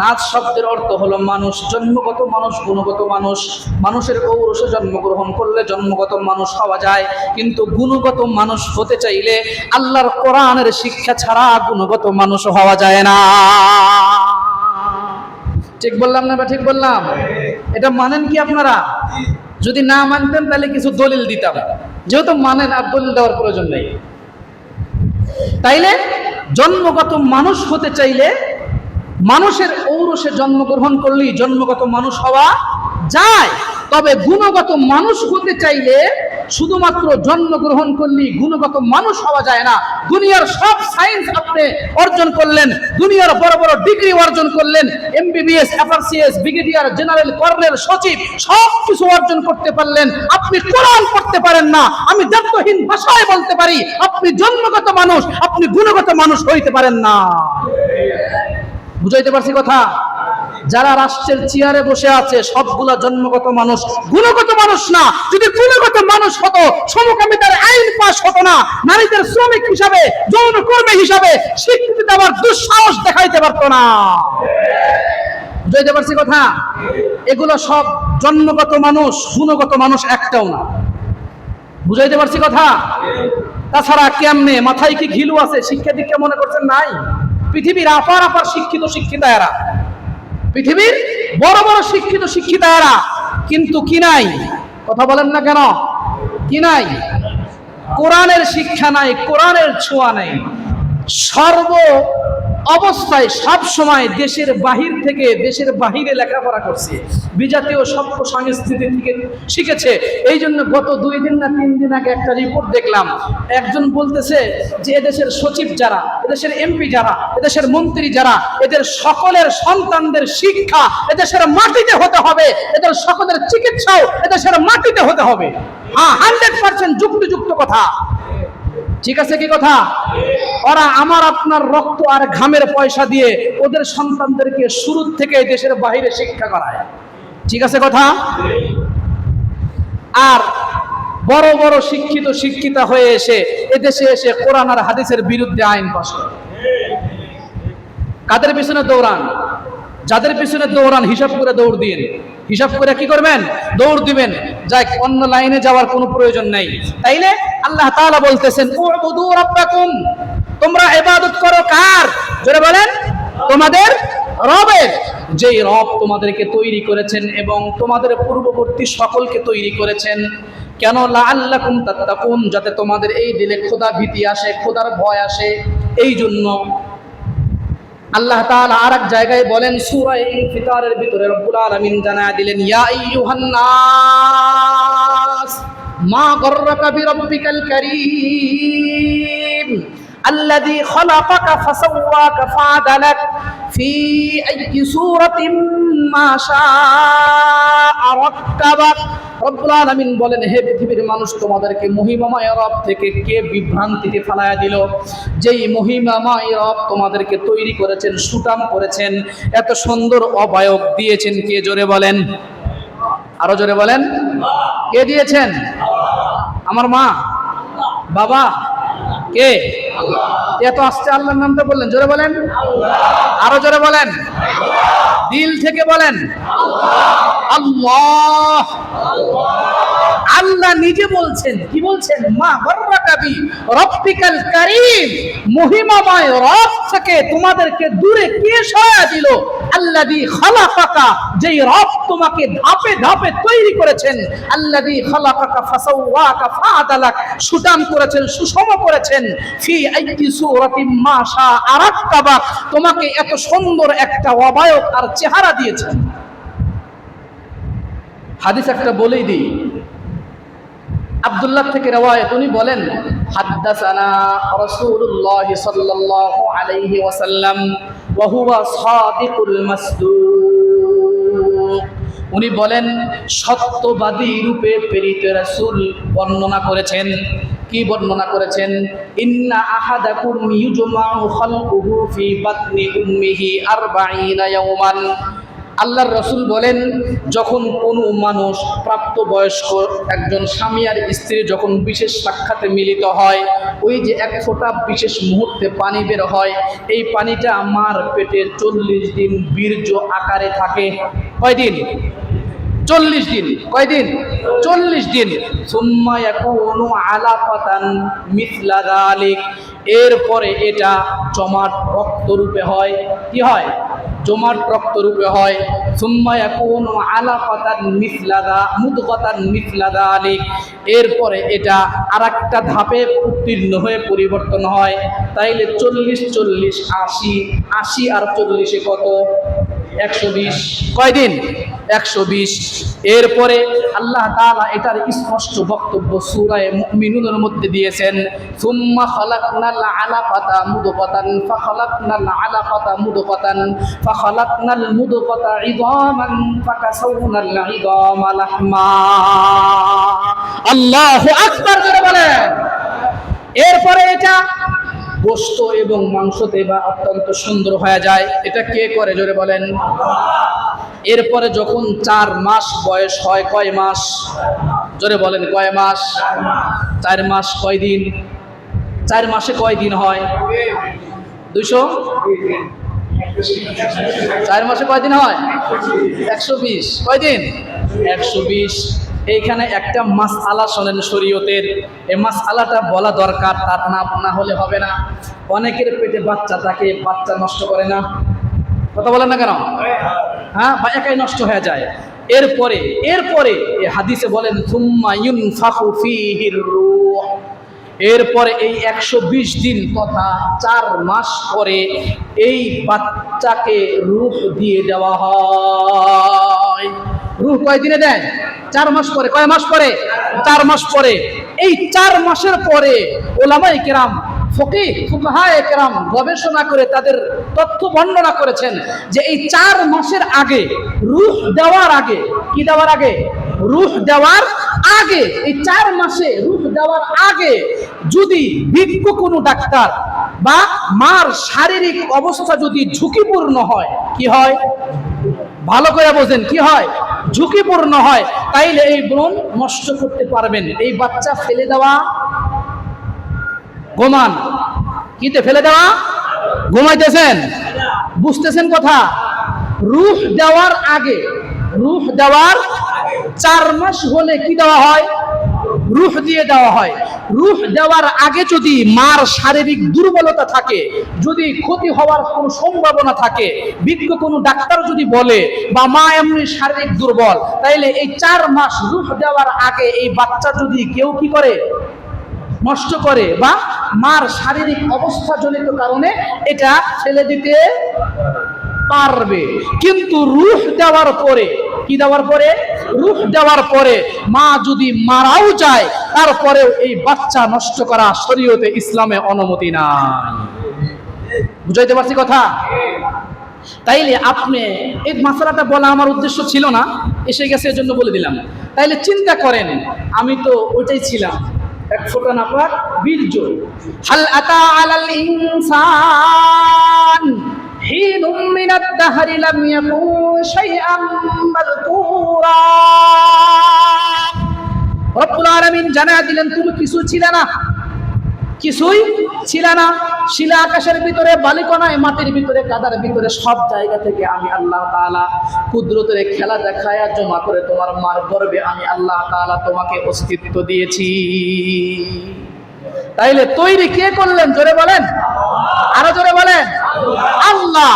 A: নাস শব্দের অর্থ হলো মানুষ, জন্মগত মানুষ, গুণগত মানুষ। মানুষের ঔরসে জন্মগ্রহণ করলে জন্মগত মানুষ হওয়া যায়, কিন্তু গুণগত মানুষ হতে চাইলে আল্লাহর কোরআনের শিক্ষা ছাড়া গুণগত মানুষ হওয়া যায় না। ঠিক বললাম না? ঠিক বললাম? এটা মানেন কি আপনারা? যদি না মানতেন তাহলে কিছু দলিল দিতাম, যেহেতু মানেন আর দলিল দেওয়ার প্রয়োজন নেই। তাইলে জন্মগত মানুষ হতে চাইলে মানুষের ঔরসে জন্মগ্রহণ করলেই জন্মগত মানুষ হওয়া যায়, তবে গুণগত মানুষ হতে চাইলে শুধুমাত্র জন্মগ্রহণ করলেই গুণগত মানুষ হওয়া যায় না। দুনিয়ার সব সায়েন্স আপনি অর্জন করলেন, দুনিয়ার বড় বড় ডিগ্রি অর্জন করলেন, MBBS, FRCS, brigadier general, colonel, সচিব সব কিছু অর্জন করতে পারলেন, আপনি কোরআন পড়তে পারেন না। আমি দ্ব্যর্থহীন ভাষায় বলতে পারি, আপনি জন্মগত মানুষ, আপনি গুণগত মানুষ হইতে পারেন না। বুঝাইতে পারছি কথা? যারা রাষ্ট্রের চেয়ারে বসে আছে সবগুলা জন্মগত মানুষ, গুণগত মানুষ না। যদি গুণগত মানুষ হতো, সমকামিতার আইন পাস হতো না, নারীদের শ্রমিক হিসাবে, যৌন কর্মী হিসাবে স্বীকৃতি দেওয়ার দুঃসাহস দেখাইতে পারতো না। বুঝাইতে পারছি কথা? এগুলো সব জন্মগত মানুষ, গুণগত মানুষ একটাও না। বুঝাইতে পারছি কথা? তাছাড়া কেমনে, মাথায় কি ঘিলু আছে? শিক্ষা দীক্ষা মনে করছেন নাই? পৃথিবীর আপার আপার শিক্ষিত শিক্ষিতারা, পৃথিবীর বড় বড় শিক্ষিত শিক্ষিতারা, কিন্তু কি নাই? কথা বলেন না কেন? কি নাই? কোরআনের শিক্ষা নাই, কোরআনের ছোঁয়া নাই। সর্ব অবস্থায় সব সময় দেশের বাহির থেকে, দেশের বাহিরে লেখাপড়া করছে, বিজাতীয় সভ্য সংস্কৃতি থেকে শিখেছে। এই জন্য গত 2 দিন না 3 দিন আগে একটা রিপোর্ট দেখলাম, একজন বলতেছে যে এদেশের সচিব যারা, এদেশের এমপি যারা, এদেশের মন্ত্রী যারা, এদের সকলের সন্তানদের শিক্ষা এদেশের মাটিতে হতে হবে, এদের সকলের চিকিৎসাও এদেশের মাটিতে হতে হবে। হ্যাঁ, 100% যুক্তিযুক্ত কথা। ঠিক আছে কি কথা? ওরা আমার আপনার রক্ত আর ঘামের পয়সা দিয়ে ওদের সন্তানদেরকে শুরু থেকে দেশের বাইরে শিক্ষা করায়। ঠিক আছে কথা? আর বড় বড় শিক্ষিত শিক্ষিতা হয়ে এসে এদেশে এসে কোরআন আর হাদিসের বিরুদ্ধে আইন পাস করে। কাদের পিছনে দৌড়ান? যাদের পিছনে দৌড়ান হিসাব করে দৌড় দিয়ে, হিসাব করে কি করবেন? দৌড় দিবেন। যাই, অন্য লাইনে যাওয়ার কোনো প্রয়োজন নেই। তাইলে আল্লাহ তাআলা বলতেছেন, উবুদু রাব্বাকুম, তোমরা ইবাদত করো কার? জোরে বলেন, তোমাদের রবের। যেই রব তোমাদেরকে তৈরি করেছেন এবং তোমাদের পূর্ববর্তী সকলকে তৈরি করেছেন। কেন? লাআল্লাকুম তাত্তাকুন, যাতে তোমাদের এই দিলে খোদা ভীতি আসে, খোদার ভয় আসে। এই জন্য আল্লাহ তাআলা আরেক জায়গায় বলেন, সূরা ইনফিতারের ভিতরে রব্বুল আলামিন জানায়া দিলেন, ইয়া আইয়ুহান নাস মা গররাকা বিরাব্বিকাল কারীম আল্লাযী খালাকাকা ফাসাওয়াকা ফাআদালাক ফি আইয়ি সূরাতিন মা শাআ রাক্কাবাক। রব্বুল আলামিন বলেন, হে পৃথিবীর মানুষ, তোমাদেরকে মহিমাময় রব থেকে কে বিভ্রান্তিতে ফেলায়া দিল? যেই মহিমাময় রব তোমাদেরকে তৈরি করেছেন, সুঠাম করেছেন, এত সুন্দর অবয়ব দিয়েছেন, কে? জোরে বলেন, আরো জোরে বলেন, কে দিয়েছেন? আমার মা, বাবা, কে? এত আস্তে আল্লাহর নামটা বললেন, জোরে বলেন, আরো জোরে বলেন, দিল থেকে বলেন, আল্লাহ। আল্লাহ নিজে বলছেন, কি বলছেন? মা গররাকা বি রাব্বিকাল কারীম, মহিমাময় রব থেকে তোমাদেরকে দূরে কে সরায়া দিল? আল্লাযী খালাকাকা, যেই রব তোমাকে ধাপে ধাপে তৈরি করেছেন। আল্লাযী খালাকাকা ফাসাওয়াকা ফাআদালাক, সুঠাম করেছেন, সুষম করেছেন। ফি আইয়ি সূরাতিন মা শাআ রাক্কাবাক, তোমাকে এত সুন্দর একটা অবয়ব আর চেহারা দিয়েছেন। হাদিস একটা বলেই দিই, আব্দুল্লাহ থেকে রওয়ায়াত, উনি বলেন, হাদ্দাসানা রাসূলুল্লাহ সাল্লাল্লাহু আলাইহি ওয়াসাল্লাম ওয়া হুয়া সাদিকুল মাসদুক। উনি বলেন, সত্যবাদী রূপে প্রেরিত রাসূল বর্ণনা করেছেন। কি বর্ণনা করেছেন? ইন্না আহাদাকুম ইউজমাউ খালকুহু ফি বাতনি উম্মিহি 40 ইয়াওমান। আল্লাহর রাসূল বলেন, যখন কোনো মানুষ প্রাপ্তবয়স্ক একজন স্বামী আর স্ত্রী যখন বিশেষ সাক্ষাতে মিলিত হয়, ওই যে এক ফোঁটা বিশেষ মুহূর্তে পানি বের হয়, এই পানিটা আমার পেটে 40 দিন বীর্য আকারে থাকে। কয়দিন? 40 দিন। কয়দিন? 40 দিন। সুম্মা ইয়াকুনু আলাকাতান মিথলা যালিক, এরপরে এটা জমাট রক্তরূপে হয়। কি হয়? জমাট রক্ত রূপে হয়। সুম্মা ইয়াকুনু আলাকাতান মিসলা মুদগাতান মিসলা যালিক, এরপরে এটা আরেকটা ধাপে উত্তীর্ণ হয়ে পরিবর্তন হয়। তাইলে 40 40 80, 80 আর 40 কত? 120। কয়দিন? 120। এরপরে আল্লাহ তাআলা এটার স্পষ্ট বক্তব্য সূরা মুমিনুনের মধ্যে দিয়েছেন, সুম্মা খালাকনাল আলাকাতা মুদগাতান ফাখালাকনাল আলাকাতা মুদগাতান ফাখালাকনাল মুদগাতা ইযামান ফাকাসাউনাল ইযামা লাহমা। আল্লাহু আকবার করে বলেন। এরপরে এটা গোশত এবং মাংসতে বা অত্যন্ত সুন্দর হয়ে যায়। এটা কে করে? জোরে বলেন। এরপরে যখন 4 মাস বয়স হয়, কয় মাস? জোরে বলেন, কয় মাস? 4 মাস। কয় দিন? 4 মাসে কয় দিন হয়? 200। 4 মাসে কয় দিন হয়? 120। কয় দিন? 120। এইখানে একটা মাসআলা শোনেন শরীয়তের, এই মাসআলাটা বলা দরকার, তার না হলে হবে না। অনেকের পেটে বাচ্চা থাকে, বাচ্চা নষ্ট করে না, কথা বলেন না কেন? হ্যাঁ, বা একাই নষ্ট হয়ে যায়। এরপরে এই হাদিসে বলেন সুম্মা ইউনফাখু ফীহির রূহ, এরপরে এই 120 দিন তথা 4 মাস পরে এই বাচ্চাকে রূহ দিয়ে দেওয়া হয়। রূহ কয় দিনে দেয়? 4 মাস পরে। কয় মাস পরে? 4 মাস পরে। এই 4 মাসের পরে উলামায়ে কেরাম, ফুকাহায়ে কেরাম গবেষণা করে তাদের তথ্য বর্ণনা করেছেন যে এই 4 মাসের আগে, রূহ দেওয়ার আগে, কি দেওয়ার আগে? রূহ দেওয়ার আগে, এই 4 মাসে রূহ দেওয়ার আগে যদি বিজ্ঞ কোনো ডাক্তার বা মার শারীরিক অবস্থা যদি ঝুঁকিপূর্ণ হয়, কি হয়? ভালো করে বোঝেন, কি হয়? ঝুঁকিপূর্ণ হয়, তাইলে এই ব্রণ নষ্ট করতে পারবেন। এই বাচ্চা ফেলে দেওয়া, ঘুমান, কিতে ফেলে দেওয়া? ঘুমাইতেছেন? বুঝতেছেন কথা? রূহ দেওয়ার আগে, রূহ দেওয়ার 4 মাস হলে কি দেওয়া হয়? রূহ দিয়ে দেওয়া হয়। রূহ দেওয়ার আগে যদি মার শারীরিক দুর্বলতা থাকে, যদি ক্ষতি হওয়ার কোনো সম্ভাবনা থাকে, বিজ্ঞ কোনো ডাক্তার যদি বলে বা মা এমনি শারীরিক দুর্বল, তাইলে এই 4 মাস রূহ দেওয়ার আগে এই বাচ্চা যদি কেউ কি করে? নষ্ট করে, বা মার শারীরিক অবস্থা জনিত কারণে এটা ফেলে দিতে পারবে। কিন্তু রূহ দেওয়ার পরে, কি দেওয়ার পরে? রূহ দেওয়ার পরে মা যদি মারাও যায়, তারপরেও এই বাচ্চা নষ্ট করা শরীয়তে ইসলামে অনুমতি নাই। বুঝাইতে পারছি কথা? তাইলে আপনি এই মাসালাটা বলা আমার উদ্দেশ্য ছিল না, এসে গেছে এজন্য বলে দিলাম। তাইলে চিন্তা করেন, আমি তো ওইটাই ছিলাম, এক ফোঁটা নাপাক বীর্য। হাল আতা আলাল ইনসান হিনুম মিনাদ দাহরি লাম ইয়াকুন শাইআম মাযকুরা। রব্বুল আলামিন জানায়া দিলেন, তুমি কিছু ছিল না, কিছুই ছিল না। শিলা আকাশের ভিতরে, বালিকণায়, মাটির ভিতরে, কাদার ভিতরে, সব জায়গা থেকে আমি আল্লাহ তাআলা কুদরতের খেলা দেখায়া জমা করে তোমার মার গর্ভে আমি আল্লাহ তাআলা তোমাকে অস্তিত্ব দিয়েছি। তাইলে তৈরি কে করলেন? জোরে বলেন, আরো জোরে বলেন। আল্লাহ।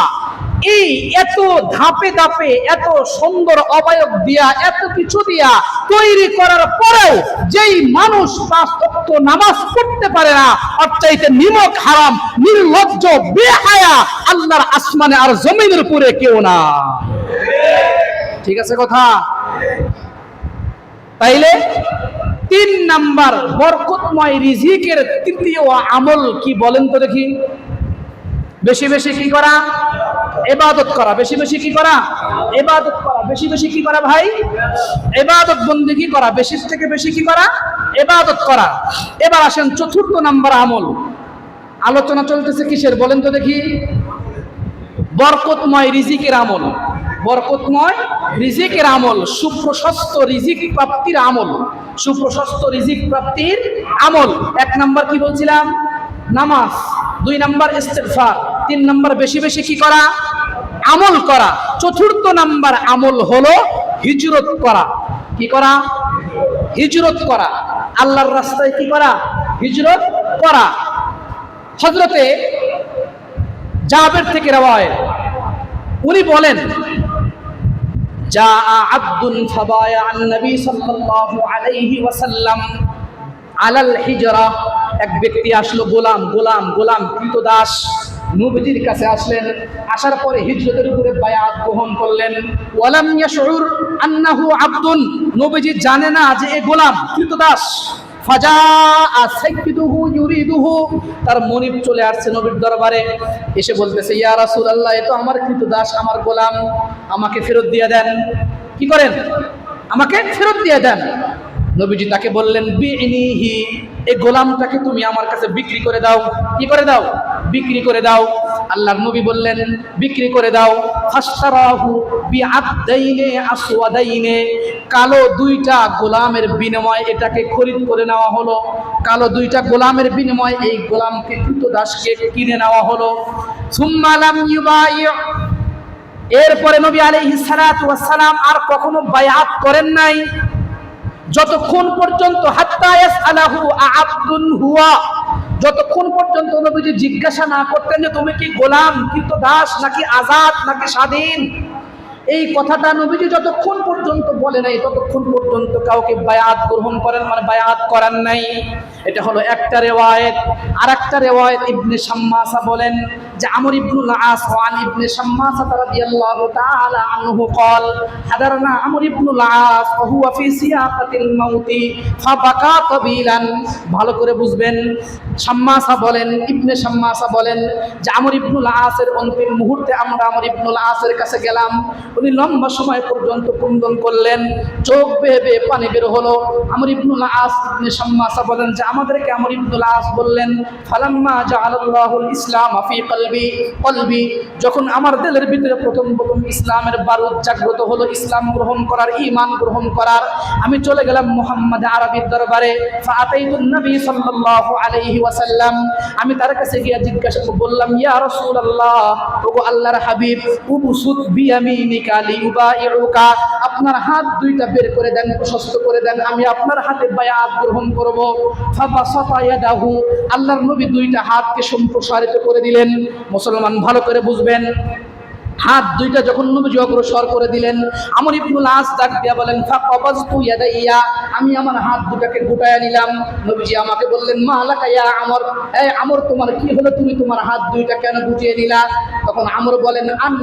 A: এই এত ধাপে ধাপে, এত সুন্দর অবয়ব দিয়া, এত কিছু দিয়া তৈরি করার পরেও যেই মানুষ 5 ওয়াক্ত নামাজ পড়তে পারে না, আর চাইতে নিমক হারাম, নির্লজ্জ, বেহায়া আল্লাহর আসমানে আর জমিনের উপরে কেউ না। ঠিক আছে কথা? তাইলে 3 নাম্বার বরকতময় রিজিকের 3য় আমল কি বলেন তো দেখি? বেশি বেশি কি করা? ইবাদত করা। বেশি বেশি কি করা? ইবাদত করা। বেশি বেশি কি করা ভাই? ইবাদত বন্দেগী করা। বেশি থেকে বেশি কি করা? ইবাদত করা। এবার আসেন 4র্থ নাম্বার আমল। আলোচনা চলতেছে কিসের বলেন তো দেখি? বরকতময় রিজিকের আমল। বরকতময় রিজিকের আমল, সুপ্রশস্ত রিজিক প্রাপ্তির আমল। সুপ্রশস্ত রিজিক প্রাপ্তির আমল। 1 নাম্বার কি বলছিলাম? নামাজ। 2 নাম্বার ইস্তেগফার। 3 নাম্বার বেশি বেশি কি করা? আমল করা। 4র্থ নাম্বার আমল হলো হিজরত করা। কি করা? হিজরত করা। আল্লাহর রাস্তায় কি করা? হিজরত করা। হযরতে জাবের থেকে রওয়ায়াত, উনি বলেন যা আব্দুন ফাবায়া আন নবী সাল্লাল্লাহু আলাইহি ওয়াসাল্লাম আলাল হিজরা, এক ব্যক্তি আসলো, গোলাম কৃতদাস, নবীজির কাছে আসলেন। আসার পরে হিজরতের উপরে বায়াত গ্রহণ করলেন। ওয়ালাম ইয়াশউর আন্নাহু আব্দুন, নবীজি জানে না যে এ গোলাম কৃতদাস। ফাজাআ সাইয়্যিদুহু ইউরিদুহু, তার মনিব চলে আসছে নবীর দরবারে, এসে বলতেছে ইয়া রাসূলুল্লাহ, এ তো আমার কৃতদাস, আমার গোলাম, আমাকে ফেরত দিয়ে দেন। কি করেন? আমাকে ফেরত দিয়ে দেন। নবীজি তাকে বললেন বিইনিহি, এই গোলামটাকে তুমি আমার কাছে বিক্রি করে দাও। কি করে দাও? বিক্রি করে দাও। আল্লাহর নবী বললেন বিক্রি করে দাও। ফাশতারাহু বিআবদাইনে আসওয়াদাইনে, কালো দুইটা গোলামের বিনিময়ে এটাকে খরিদ করে নেওয়া হলো। কালো দুইটা গোলামের বিনিময়ে এই গোলামকে কৃতদাসকে কিনে নেওয়া হলো। সুম্মা লাম ইউবাই, এরপরে নবী আলাইহিস সালাতু ওয়াস সালাম আর কখনো বায়াত করেন নাই, যতক্ষণ পর্যন্ত হাত্তা ইয়াসআলাহু আ'আবদুন হুয়া, যতক্ষণ পর্যন্ত নবীজি জিজ্ঞাসা না করতেন যে তুমি কি গোলাম, কৃতদাস, নাকি আজাদ, নাকি স্বাধীন। এই কথাটা নবীজি যতক্ষণ পর্যন্ত বলে নাই ততক্ষণ পর্যন্ত কাউকে বায়াত গ্রহণ করেন, মানে বায়াত করান নাই। এটা হলো একটা রিওয়ায়াত। আর একটা রিওয়ায়াত ইবনে শাম্মাসা বলেন যে আমর ইবনুল আস ওয়ান ইবনে শাম্মাসা রাদিয়াল্লাহু তাআলা আনহু قال হাদারনা আমর ইবনুল আস ওয়া হুয়া ফি সিয়াকাতিল মাউতি ফাবাকা তাবিলান। ভালো করে বুঝবেন, শাম্মাসা বলেন, ইবনে শাম্মাসা বলেন যে আমর ইবনুল আসের অন্তিম মুহূর্তে আমরা আমর ইবনুল আসের কাছে গেলাম। উনি লম্বা সময় পর্যন্ত ক্রন্দন করলেন, চোখ বেয়ে বেয়ে পানি বের হলো। আমর ইবনুল আস ইবনে শাম্মাসা বলেন যে আমাদেরকে আমর ইবনুল আস বললেন ফালাম্মা জাআলাল্লাহুল ইসলাম ফি কলবি, যখন আমার দিলের ভিতরে প্রথম ইসলামের বারুদ জাগ্রত হলো, ইসলাম গ্রহণ করার, ঈমান গ্রহণ করার, আমি চলে গেলাম মুহাম্মদ আরবির দরবারে। ফাআতাইতুন নবী সাল্লাল্লাহু আলাইহি ওয়াসাল্লাম, আমি তার কাছে গিয়ে জিজ্ঞাসা বললাম ইয়া রাসূলুল্লাহ, ওগো আল্লাহর হাবিব, উবসুত বিয়ামিনিকা লিউবাইউকা, আপনার হাত দুইটা বের করে দেন, প্রশস্ত করে দেন, আমি আপনার হাতে বায়াত গ্রহণ করব। ফাবাসাতা ইয়াদাহু, আল্লাহর নবী দুইটা হাতকে সম্প্রসারিত করে দিলেন। মুসলমান ভালো করে বুঝবেন, হাত দুইটা যখন নবীজি অগ্রসর করে দিলেন, আমর ইবনুল আস ডাক দিয়া বলেন ফাকাবাজতু ইয়াদাইয়া, আমি আমার হাত দুটাকে গুটায়া নিলাম। নবীজি আমাকে বললেন মা লাকা ইয়া আমর, এই আমর তোমার কি হলো, তুমি তোমার হাত দুইটা কেন গুটিয়ে নিলা? তখন আমর বলেন আন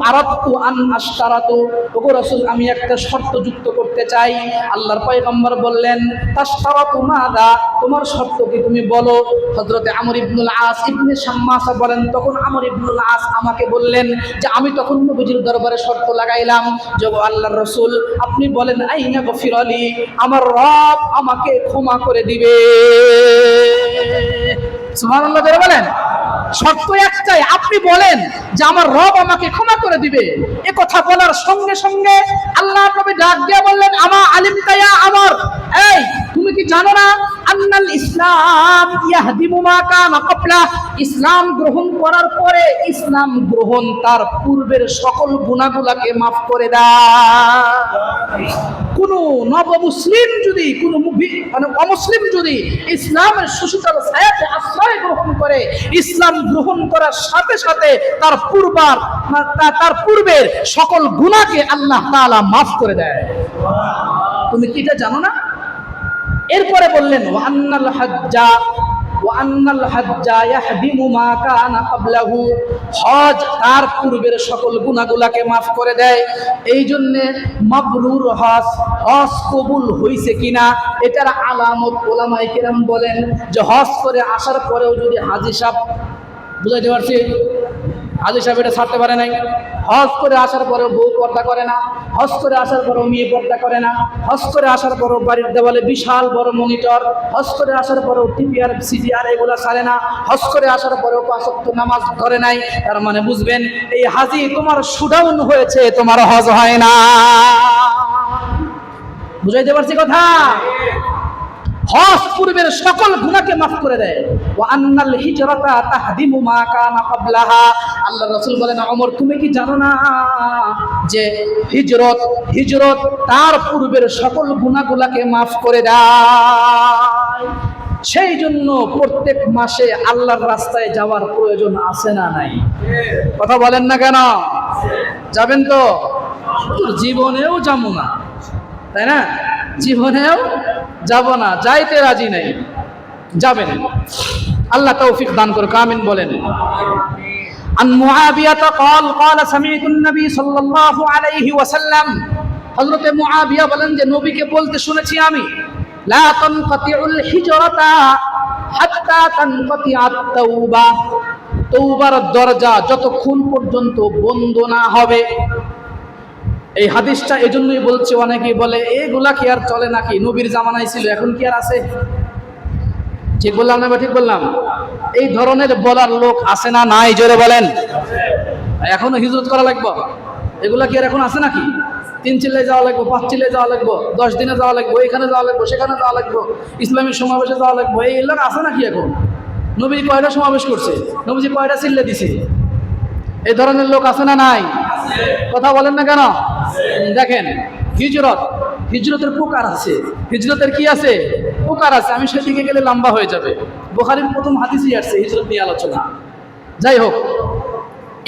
A: আরাদতু আন আশতারাতু, ওগো রাসূল, আমি একটা শর্ত যুক্ত করতে চাই। আল্লাহর পয়গম্বর বললেন তাশতারাতু মাদা, তোমার শর্ত কি তুমি বলো। হযরতে আমর ইবনুল আস ইবনে শাম্মাসা বলেন তখন আমর ইবনুল আস আমাকে বললেন যে আমি তখন নবীজির দরবারে শর্ত লাগাইলাম যে আল্লাহর রাসূল, আপনি বলেন আইনা গফিরালি, আমার রব আমাকে ক্ষমা করে দিবে। সুবহানাল্লাহ জোরে বলেন। শর্ত একটাই, আপনি বলেন যে আমার রব আমাকে ক্ষমা করে দিবে। এ কথা বলার সঙ্গে সঙ্গে আল্লাহর নবী ডাক দিয়ে বললেন আমা আলিমতা ইয়া আমর, এই তুমি কি জানো না আন্নাল ইসলাম ইয়াহদিমু মা কানা ক্বাবলা, ইসলাম গ্রহণ করার পরে ইসলাম গ্রহণ তার পূর্বের সকল গুনাহগুলোকে মাফ করে দেয়। কোন নবমুসলিম যদি, কোন অমুসলিম যদি ইসলামের সুশীতল ছায়াতে আশ্রয় গ্রহণ করে, ইসলাম গ্রহণ করার সাথে সাথে তার পূর্বের সকল গুনাহকে আল্লাহ তাআলা মাফ করে দেয়। তুমি কি এটা জানো না? এরপরে বললেন ওয়া আন্নাল হাজ্জা ইয়াহদিমু মা কানা ক্বাবলাহু, হজ তার পূর্বের সকল গুনাহগুলোকে মাফ করে দেয়। এই জন্য মাবরুর হজ, হজ কবুল হইছে কিনা এটার আলামত উলামায়ে কেরাম বলেন যে হজ করে আসার পরেও যদি হাজী সাহেব, বুঝাইতে পারছি, হাজী সাহেব এটা ছাড়তে পারে নাই, হজ করে আসার পরেও বউ পর্দা করে না, হজ করে আসার পরেও মেয়ে পর্দা করে না, হজ করে আসার পরেও বাড়ির দেওয়ালে বিশাল বড় মনিটর, হজ করে আসার পরেও টিপিআর সিডিআর এগুলা ছাড়ে না, হজ করে আসার পরেও 5 ওয়াক্ত নামাজ ধরে নাই, তার মানে বুঝবেন এই হাজী তোমার শুডাউন হয়েছে, তোমার হজ হয় না। বুঝাইতে পারছি কথা? হজ পূর্বের সকল গুনাহকে মাফ করে দেয়। ওয়া আন্নাল হিজরাতা তাহদিমু মা কানা ক্বাবলাহা, আল্লাহর রাসূল বলেন ওমর তুমি কি জানো না যে হিজরত তার পূর্বের সকল গুনাহগুলোকে মাফ করে দেয়। সেই জন্য প্রত্যেক মাসে আল্লাহর রাস্তায় যাওয়ার প্রয়োজন আছে না নাই? কথা বলেন না কেন? যাবেন তো? জীবনেও যাবো না, তাই না? জীবনেও যাব না, যাইতে রাজি নাই, যাবেন। আল্লাহ তৌফিক দান করুক, আমিন বলেন। عن معاوية قال قال سمعت النبي صلى الله عليه وسلم হযরত মুআবিয়া বলেন যে নবীকে বলতে শুনেছি আমি, লা তানকাতিউল হিজরাতা হাত্তা তানকাতিআত তাওবা, তওবার দরজা যতক্ষণ পর্যন্ত বন্ধ না হবে। এই হাদিসটা এজন্যই বলছে, অনেকেই বলে এগুলা কি আর চলে নাকি, নবীর জামানায় ছিল, এখন কি আর আছে? ঠিক বললাম না? ঠিক বললাম? এই ধরনের বলার লোক আছে না নাই? জোরে বলেন। এখনো হিজরত করা লাগবে, এগুলা কি আর এখন আছে নাকি? 3 চিল্লায় যাওয়া লাগবে, 5 চিল্লায় যাওয়া লাগবে, 10 দিনে যাওয়া লাগবে, এখানে যাওয়া লাগবে, সেখানে যাওয়া লাগবে, ইসলামী সমাবেশে যাওয়া লাগবে, এই এলাকা আছে নাকি এখন? নবী কয়টা সমাবেশ করছে? নবীজি কয়টা চিল্লা দিছে? এই ধরনের লোক আছে না নাই? কথা বলেন না কেন? দেখেন, হিজরতের প্রকার আছে। হিজরতের কি আছে? প্রকার আছে। আমি সেদিকে গেলে লম্বা হয়ে যাবে। বুখারীর প্রথম হাদিসই আসছে হিজরত নিয়ে আলোচনা। যাই হোক,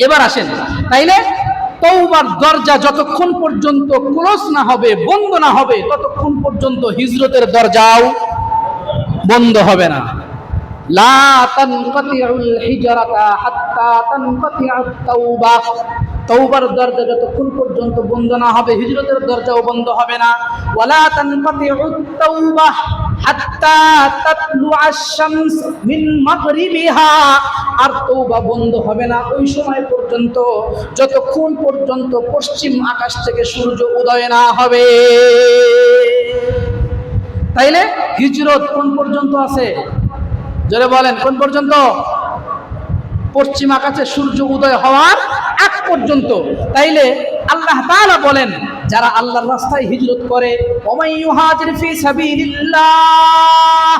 A: এবার আসেন, তাইলে তওবার দরজা যতক্ষণ পর্যন্ত ক্লোজ না হবে, বন্ধ না হবে, ততক্ষণ পর্যন্ত হিজরতের দরজাও বন্ধ হবে না। লা তানকাতিউল হিজরাতা হাত্তা তানকাতিআত তাওবা, তওবার দরজা যতক্ষণ পর্যন্ত বন্ধ না হবে, হিজরতের দরজাও বন্ধ হবে না। ওয়ালা তানকাতিউত তাওবা হাত্তা তাতলুআশ শামস মিন মাগরিবিহা, আর তওবা বন্ধ হবে না ওই সময় পর্যন্ত যতক্ষণ পর্যন্ত পশ্চিম আকাশ থেকে সূর্য উদয় না হবে। তাইলে হিজরত কোন পর্যন্ত আছে? জোরে বলেন, কোন পর্যন্ত? পশ্চিম আকাশে সূর্য উদয় হওয়ার আগ পর্যন্ত। তাইলে আল্লাহ তাআলা বলেন, যারা আল্লাহর রাস্তায় হিজরত করে, ওমাই ইউহাজির ফি সাবিলিল্লাহ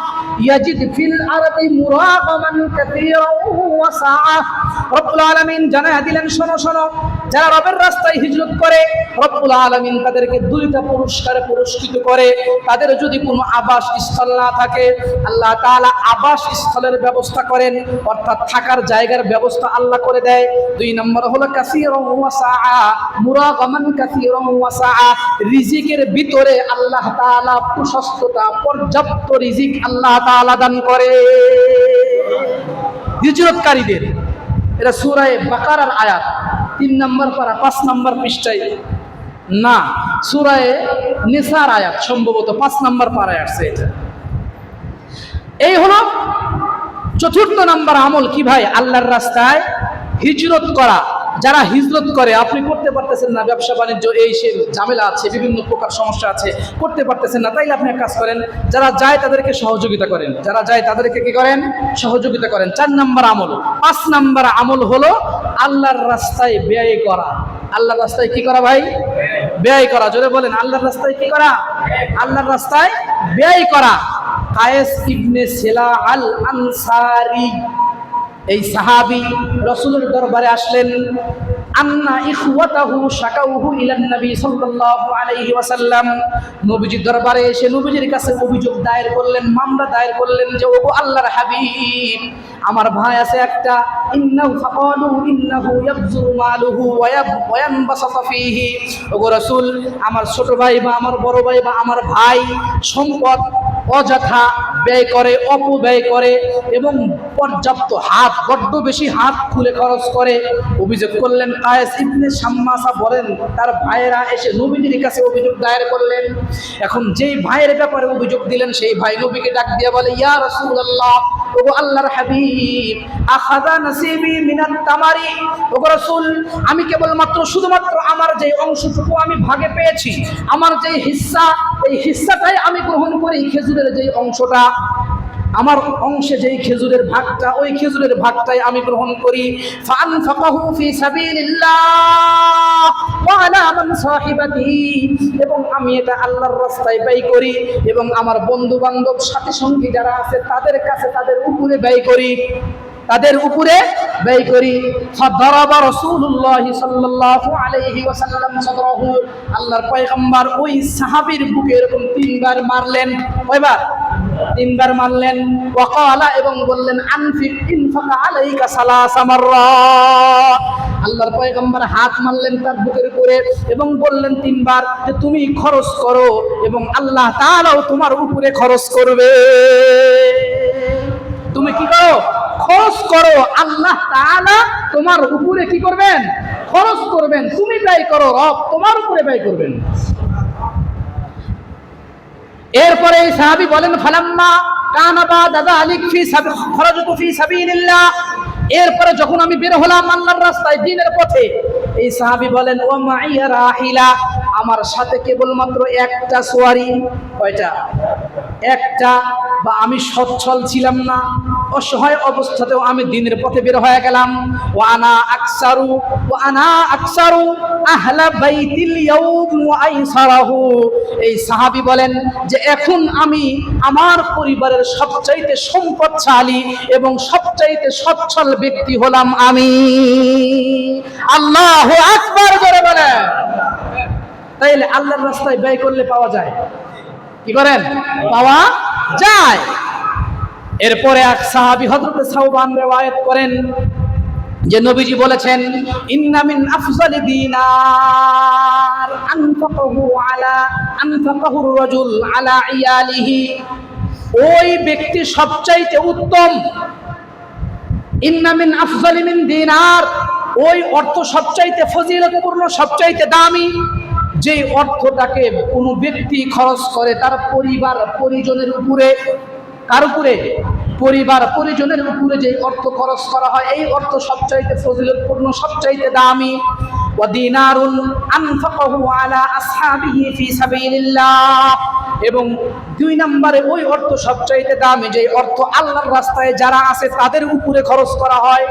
A: ইয়াজিদ ফিল আরদি মুরাগামান কাসীরান ওয়া সাআ। রব্বুল আলামিন জানায়া দিলেন, শোনো শোনো, যারা রবের রাস্তায় হিজরত করে রব্বুল আলামিন তাদেরকে 2টা পুরস্কারে পুরস্কৃত করে। তাদের যদি কোনো আবাস স্থল না থাকে, আল্লাহ তাআলা আবাস স্থলের ব্যবস্থা করেন, অর্থাৎ থাকার জায়গার ব্যবস্থা আল্লাহ করে দেয়। 2 নম্বর হলো কাসীরান ওয়া সাআ, মুরাগামান কাসীরান ওয়া সাআ, রিজিকের ভিতরে আল্লাহ তাআলা প্রশস্ততা, পর্যাপ্ত রিজিক আল্লাহ তাআলা দান করে হিজরতকারীদের। এটা সূরা বাকারার আয়াত, 3 নম্বর পারা, 5 নম্বর পৃষ্ঠায়, না সূরা নিসার আয়াত, সম্ভবত 5 নম্বর পারায় আসছে এটা। এই হলো 4th নম্বর আমল। কি ভাই? আল্লাহর রাস্তায় হিজরত করা। যারা হিজরত করে, আপনি করতে পারতেছেন না, ব্যবসা বাণিজ্য এই সে ঝামেলা আছে, বিভিন্ন প্রকার সমস্যা আছে, করতে পারতেছেন না, তাইলে আপনি এক কাজ করেন, যারা যায় তাদেরকে সহযোগিতা করেন, যারা যায় তাদেরকে কি করেন? সহযোগিতা করেন। 4 নম্বর আমল। 5 নম্বর আমল হলো আল্লাহর রাস্তায় ব্যয় করা। আল্লাহর রাস্তায় কি করা ভাই? ব্যয় করা। জোরে বলেন, আল্লাহর রাস্তায় কি করা? আল্লাহর রাস্তায় ব্যয় করা। কায়েস ইবনে সেলা আল আনসারী, এই সাহাবী রাসূলের দরবারে আসলেন। আন্না ইখওয়াতাহু শাকাউহু ইলান নবী সাল্লাল্লাহু আলাইহি ওয়াসাল্লাম, নবীজির দরবারে এসে নবীজির কাছে অভিযোগ দায়ের করলেন, মামলা দায়ের করলেন যে ওগো আল্লাহর হাবিব, আমার ভাই আছে একটা, ইন্নাহু ফাকালু ইন্নাহু ইয়াবযুরু মালুহু ওয়া ইয়ানবাসাতু ফীহি, ওগো রাসূল, আমার ছোট ভাই বা আমার বড় ভাই বা আমার ভাই সম্পদ অযথা ব্যয় করে, অপব্যয় করে এবং পর্যাপ্ত হাত, বড্ড বেশি হাত খুলে খরচ করে। অভিযোগ করলেন। কায়েস ইবনে শাম্মাসা বলেন, তার ভাইয়েরা এসে নবীজির কাছে অভিযোগ দায়ের করলেন। এখন যেই ভাইয়ের ব্যাপারে অভিযোগ দিলেন, সেই ভাই নবীকে ডাক দিয়ে বলে, ইয়া রাসূলুল্লাহ, ওগো আল্লাহর হাবিব, আখাযা নাসিবি মিনাত তামারি, ওগো রাসূল, আমি কেবলমাত্র শুধুমাত্র আমার যে অংশটুকু আমি ভাগে পেয়েছি, আমার যে হিস্সা, এই হিস্সাটাই আমি গ্রহণ করি, খেজুরের যে অংশটা, আমার অংশে যেই খেজুরের ভাগটা, ওই খেজুরের ভাগটাই আমি গ্রহণ করি। ফাআনফাকাহু ফি সাবিলিল্লাহ ওয়া আলা মান সাহিবাতি, এবং আমি এটা আল্লাহর রাস্তায় ব্যয় করি এবং আমার বন্ধু বান্ধব সাথী সঙ্গী যারা আছে তাদের কাছে, তাদের উপরে ব্যয় করি, তাদের উপরে ব্যয় করি। ফাদারাবা রাসূলুল্লাহ সাল্লাল্লাহু আলাইহি ওয়াসাল্লাম সাদরাহু, আল্লাহর পয়গম্বর ওই সাহাবীর বুকে এরকম 3 বার মারলেন। কয়বার? তিনবার মারলেন। ওয়াকালা এবং বললেন আনফিক ইনফাকা আলাইকা সালাসা মাররাত। আল্লাহর পয়গম্বর হাত মারলেন তার বুকের উপরে এবং বললেন তিনবার যে তুমি খরচ করো এবং আল্লাহ তাআলাও তোমার উপরে খরচ করবে। তুমি কি করো? খরচ করো, আল্লাহ তাআলা তোমার উপরে কি করবেন? খরচ করবেন। তুমি ব্যয় করো, রব তোমার উপরে ব্যয় করবেন। এরপরে এই সাহাবী বলেন ফালাম্মা কানা বাদা যালিক ফি খরাজতু ফি সাবিলিল্লাহ। এরপরে যখন আমি বের হলাম আল্লাহর রাস্তায় দ্বীনের পথে, এই সাহাবী বলেন ওয়া মাইয়া রাহিলা, আমার সাথে কেবলমাত্র একটা সোয়ারি। কয়টা? একটা। বা আমি সচ্ছল ছিলাম না, অসহায় অবস্থাতেও আমি দ্বীনের পথে বের হয়ে গেলাম। ওয়া আনা আকসারু আহলা বাইতিল ইয়াউম ওয়া আইসারাহু। এই সাহাবী বলেন যে এখন আমি আমার পরিবারের সবচাইতে সম্পদশালী এবং সবচাইতে সচ্ছল ব্যক্তি হলাম আমি। আল্লাহু আকবার জোরে বলেন। তাইলে আল্লাহর রাস্তায় ব্যয় করলে পাওয়া যায়, কি করেন? পাওয়া যায়। এরপরে এক সাহাবী হযরত সাওবান riwayat করেন যে নবীজি বলেছেন ইন্না মিন আফজালি দিনার আনফাকাহু রাজুল আলা ইয়ালিহি। ওই ব্যক্তি সবচাইতে উত্তম। ইন্না মিন আফজালি মিন দিনার, ওই অর্থ সবচাইতে ফজিলতপূর্ণ, সবচাইতে দামি, যে অর্থটাকে কোনো ব্যক্তি খরচ করে তার পরিবার পরিজনের উপরে। কার উপরে? পরিবার পরিজনের উপরে যে অর্থ খরচ করা হয়, এই অর্থ সবচাইতে ফজিলতপূর্ণ, সবচাইতে দামি। ওয়া দিনারুন আনফাকাহু আলা আসহাবিহি ফি সাবিলিল্লাহ। এবং দুই নম্বরে ওই অর্থ সবচাইতে দামি, যে অর্থ আল্লাহর রাস্তায় যারা আছে তাদের উপরে খরচ করা হয়।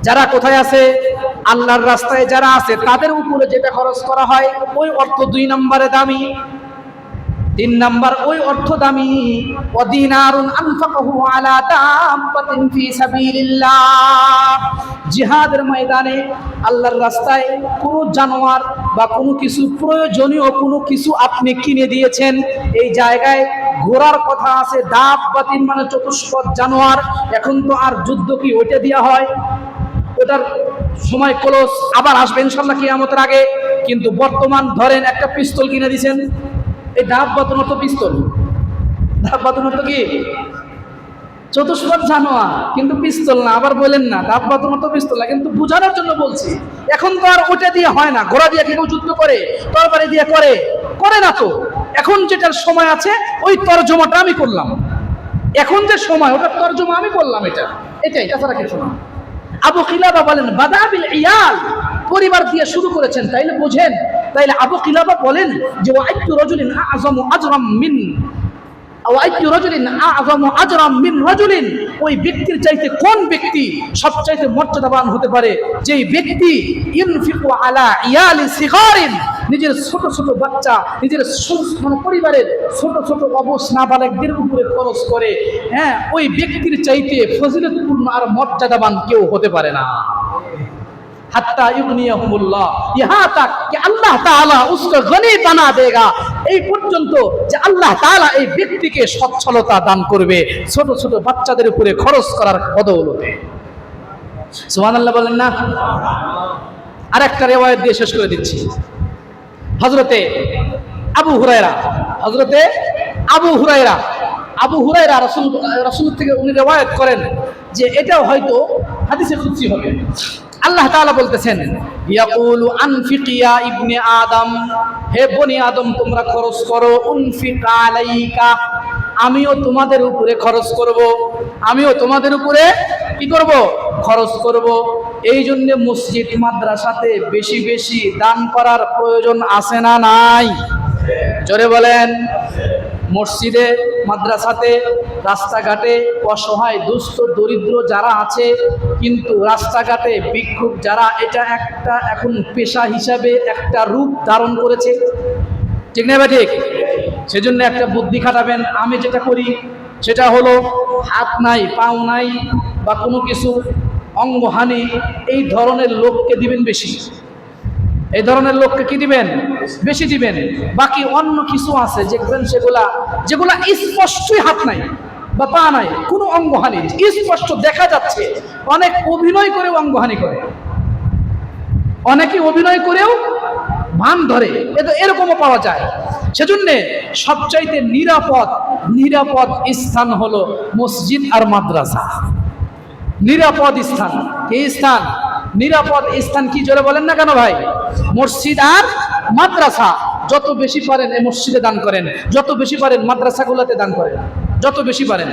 A: যারা কোথায় আছে? আল্লাহর রাস্তায় যারা আছে তাদের উপরে যেটা খরচ করা হয়, ওই অর্থ দুই নম্বরে দামি। তিন নাম্বার ওই অর্থ দামি ওয়া দিনারুন আনফাকাহু আলা দাব্বাতিন ফি সাবিলিল্লাহ। জিহাদের ময়দানে আল্লাহর রাস্তায় কোনো জানোয়ার বা কোনো কিছু প্রয়োজনীয় কোনো কিছু আপনি কিনে দিয়েছেন, এই জায়গায় ঘোড়ার কথা আছে, দাব্বাতিন মানে চতুষ্পদ জানোয়ার। এখন তো আর যুদ্ধ কি ওইটা দেওয়া হয়? ওটার সময় ক্লোজ, আবার আসবে ইনশাআল্লাহ কিয়ামতের আগে। কিন্তু বর্তমান ধরেন একটা পিস্তল কিনে দিয়েছেন, এই দাব্বাতুন অর্থ পিস্তল। দাব্বাতুন অর্থ কি? চতুষ্পদ জানোয়ার, কিন্তু পিস্তল না। আবার বলেন না দাব্বাতুন অর্থ পিস্তল না, কিন্তু বোঝানোর জন্য বলছি। এখন তো আর ওটা দিয়ে হয় না। ঘোড়া দিয়ে কেউ যুদ্ধ করে? তরবারি দিয়ে করে? করে না তো। এখন যেটার সময় আছে ওই তরজমাটা আমি করলাম। এখন যে সময় ওটার তরজমা আমি করলাম, এটাই, তাছাড়া কিছু না। আবু কিলাবা বলেন বাদাবিল ইয়াল, পরিবার দিয়ে শুরু করেছেন, তাইলে বোঝেন। তাইলে আবু কিলাবা বলেন যে ওয়াইতু রাজুলিন আযমু আজরাম মিন রাজুলিন, ওই ব্যক্তির চাইতে কোন ব্যক্তি সবচাইতে মর্যাদাবান হতে পারে? যেই ব্যক্তি ইনফিকু আলা ইয়ালি সিগারিন, নিজের ছোট ছোট বাচ্চা, নিজের পরিবারের ছোট ছোট অবশ নাবালকদের উপরে খরচ করে। হ্যাঁ, ওই ব্যক্তির চাইতে ফজিলতপূর্ণ আর মর্যাদাবান কেউ হতে পারে না। হাত্তা ইউগনিয়াহুমুল্লাহ, ইহা তাক कि আল্লাহ তাআলা उसको गनी बना देगा, এই পর্যন্ত যে আল্লাহ তাআলা এই ব্যক্তিকে সচ্ছলতা দান করবে ছোট ছোট বাচ্চাদের উপরে খরচ করার বদৌলতে। সুবহানাল্লাহ বলেন না? আরেকটা রিওয়ায়াত দিয়ে শেষ করে দিচ্ছি। হযরতে আবু হুরায়রা রাসূল থেকে উনি রিওয়ায়াত করেন যে এটাও হয়তো হাদিসে কুদসি হবে। আল্লাহ তাআলা বলতেছেন ইয়াকুলু আনফিক ইয়া ইবনে আদম, হে বনি আদম তোমরা খরচ করো, উনফিক আলাইকা, আমিও তোমাদের উপরে খরচ করব, আমিও তোমাদের উপরে কি করব? খরচ করব। এই জন্য মসজিদ মাদ্রাসাতে বেশি বেশি দান করার প্রয়োজন আছে না নাই? জোরে বলেন। মসজিদে মাদ্রাসাতে রাস্তাঘাটে অসহায় দুস্থ দরিদ্র যারা আছে, কিন্তু রাস্তাঘাটে ভিক্ষুক যারা, এটা একটা এখন পেশা হিসাবে একটা রূপ ধারণ করেছে, ঠিক না? ঠিক। সেজন্য একটা বুদ্ধি খাটাবেন। আমি যেটা করি সেটা হলো হাত নাই পাও নাই বা কোনো কিছু অঙ্গহানি এই ধরনের লোককে দিবেন বেশি। এই ধরনের লোককে কি দিবেন? বেশি দিবেন। বাকি অন্য কিছু আছে দেখবেন যেগুলা স্পষ্টই হাত নাই বা পা নাই, কোনো অঙ্গহানি স্পষ্ট দেখা যাচ্ছে, অনেক অভিনয় করেও অঙ্গহানি করে, অনেকে অভিনয় করেও ভান ধরে, এরকমও পাওয়া যায়। সেজন্য সবচাইতে নিরাপদ স্থান হলো মসজিদ আর মাদ্রাসা। নিরাপদ স্থান কি স্থান? নিরাপদ স্থান কি জোরে বলেন না কেন ভাই? মসজিদ আর মাদ্রাসা। যত বেশি পারেন এই মসজিদে দান করেন, যত বেশি পারেন মাদ্রাসাগুলোতে দান করেন, যত বেশি পারেন।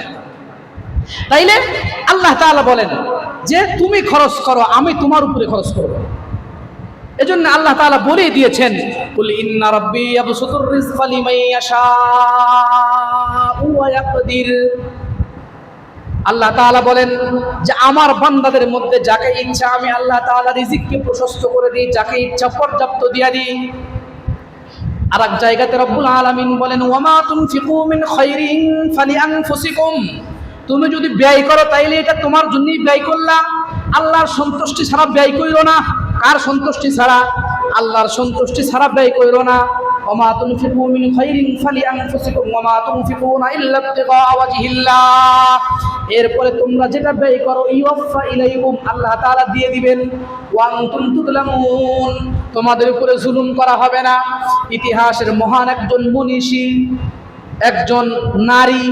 A: তাইলে আল্লাহ তাআলা বলেন যে তুমি খরচ করো, আমি তোমার উপরে খরচ করব। এজন্য আল্লাহ তাআলা বলে দিয়েছেন, কুল ইন্না রাব্বি ইয়াবসুতুর রিজকা লিমান ইয়াশাউ ওয়া ইয়াকদির। আল্লাহ তাআলা বলেন যে আমার বান্দাদের মধ্যে যাকে ইচ্ছা আমি আল্লাহ তাআলা রিজিককে প্রশস্ত করে দিই, যাকে ইচ্ছা পর্যাপ্ত দিয়ে দিই। আর এক জায়গাতে রব্বুল আলামিন বলেন, ওয়ামা তুনফিকু মিন খাইরিন ফালিআনফুসিকুম। তুমি যদি ব্যয় করো তাইলে এটা তোমার জন্যই ব্যয় করলা, আল্লাহর সন্তুষ্টি ছাড়া ব্যয় কইরো না। কার সন্তুষ্টি ছাড়া? আল্লাহর সন্তুষ্টি ছাড়া ব্যয় কইরো না। ওয়ামা তুনফিকু মিন খাইরিন ফালিআনফুসিকুম ওয়ামা তুনফিকুনা ইল্লা ইবতিগা ওয়াজহিল্লাহ। এরপরে তোমরা যেটা ব্যয় করো ইউফা ইলাইকুম, আল্লাহ তাআলা দিয়ে দিবেন। ওয়া আনতুম তুযলামুন, তোমাদের উপরে জুলুম করা হবে না। ইতিহাসের মহান একজন মনীষী, একজন নারী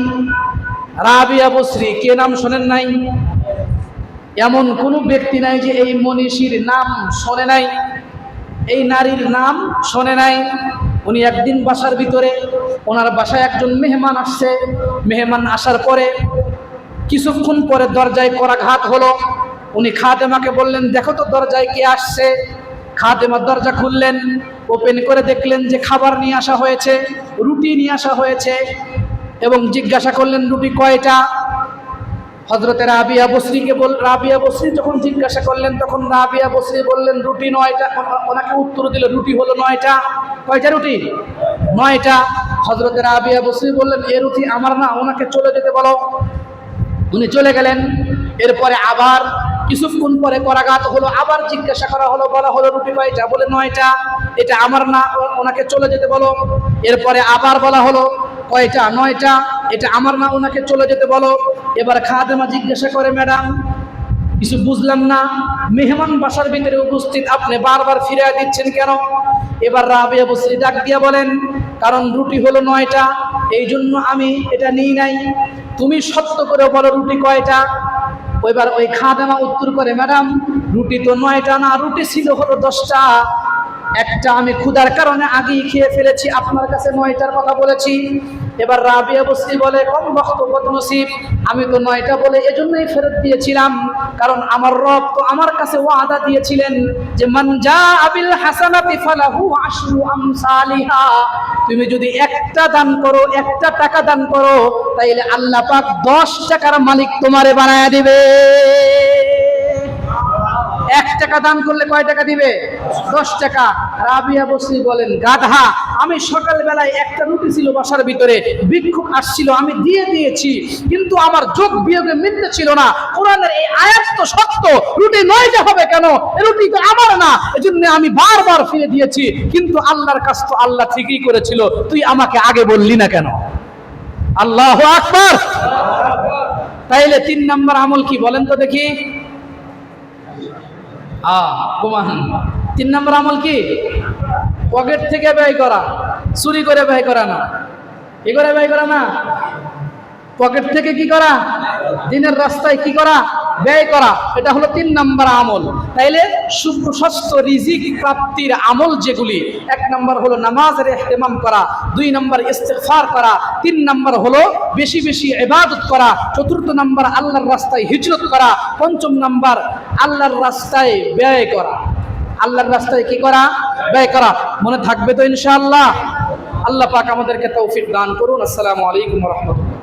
A: রাবিয়া বসরি, কে নাম শোনেন নাই? এমন কোনো ব্যক্তি নাই যে এই মনীষীর নাম শোনে নাই, এই নারীর নাম শোনে নাই। উনি একদিন বাসার ভিতরে, ওনার বাসায় একজন মেহমান আসছে। মেহমান আসার পরে কিছুক্ষণ পরে দরজায় করাঘাত হলো। উনি খাদেমাকে বললেন, দেখো তো দরজায় কে আসছে। খাদেমা দরজা খুললেন, ওপেন করে দেখলেন যে খাবার নিয়ে আসা হয়েছে, রুটি নিয়ে আসা হয়েছে, এবং জিজ্ঞাসা করলেন রুটি কয়টা। হযরতে রাবিয়া বসরি যখন জিজ্ঞাসা করলেন তখন রাবিয়া বসরি বললেন রুটি 9টা। ওনাকে উত্তর দিল রুটি হলো 9টা। কয়টা রুটি? 9টা। হযরতে রাবিয়া বসরি বললেন এ রুটি আমার না, ওনাকে চলে যেতে বলো। উনি চলে গেলেন। এরপরে আবার কিছুক্ষণ পরে করাঘাত হলো, আবার জিজ্ঞাসা করা হলো, বলা হলো রুটি কয়টা? বলে 9টা। এটা আমার না, ওনাকে চলে যেতে বলো। এরপরে আবার বলা হলো কয়টা? 9টা। এটা আমার না, ওনাকে চলে যেতে বলো। এবার খাদেমা জিজ্ঞাসা করে, ম্যাডাম কিছু বুঝলাম না, মেহমান বাসার ভিতরে উপস্থিত, আপনি বারবার ফিরিয়ে দিচ্ছেন কেন? এবার রাবিয়া বসরি ডাক দিয়া বলেন, কারণ রুটি হলো 9টা, এই জন্য আমি এটা নিই নাই। তুমি সত্য করে বলো রুটি কয়টা? এবার ওই খাদেমা উত্তর করে, ম্যাডাম রুটি তো 9টা না, রুটি ছিল হলো 10টা। একটা আমি ক্ষুধার কারণে আগেই খেয়ে ফেলেছি, আপনার কাছে 9টার কথা বলেছি। এবার রাবিয়া বসরি বলে, কম বক্ত বদনসিব, আমি তো 9টা বলে এজন্যই ফেরত দিয়েছিলাম, কারণ আমার রব তো আমার কাছে ওয়াদা দিয়েছিলেন যে মান জাআ বিল হাসানাতি ফালাহু আশরু আমসালিহা। তুমি যদি একটা দান করো, একটা টাকা দান করো, তাইলে আল্লাহ পাক 10 টাকার মালিক তোমারে বানায়া দিবে। 1 টাকা দান করলে কয় টাকা দিবে? 10 টাকা। রাবিয়া বসরি বলেন, গাধা, আমি সকালবেলায় একটা রুটি ছিল বাসার ভিতরে, ভিক্ষুক আসছিল, আমি দিয়ে দিয়েছি, কিন্তু আমার যোগ বিয়োগে মিলতে ছিল না। কোরআনের এই আয়াত তো সত্য, রুটি 9টা হবে কেন? রুটি তো আমার না, এজন্য আমি বারবার ফিরে দিয়েছি, কিন্তু আল্লাহর কাজ তো আল্লাহ ঠিকই করেছিল, তুই আমাকে আগে বললি না কেন? আল্লাহু আকবার। তাইলে 3 নম্বর আমল কি বলেন তো দেখি? 3 নম্বর আমল কি? পকেট থেকে ব্যয় করা, চুরি করে ব্যয় করা না। কি করে ব্যয় করা না? পকেট থেকে কি করা? দিনের রাস্তায় কি করা? ব্যয় করা। এটা হলো 3 নম্বর আমল। তাইলে সুস্বাস্থ্য রিজিক প্রাপ্তির আমল যেগুলি, 1 নম্বর হলো নামাজের ইহতিমাম করা, 2 নম্বর ইস্তিগফার করা, 3 নম্বর হলো বেশি বেশি ইবাদত করা, 4th নম্বর আল্লাহর রাস্তায় হিজরত করা, 5ম নম্বর আল্লাহর রাস্তায় ব্যয় করা। আল্লাহর রাস্তায় কি করা? ব্যয় করা। মনে থাকবে তো ইনশাআল্লাহ? আল্লাহ পাক আমাদেরকে তৌফিক দান করুন। আসসালামু আলাইকুম ওয়া রাহমাতুল্লাহ।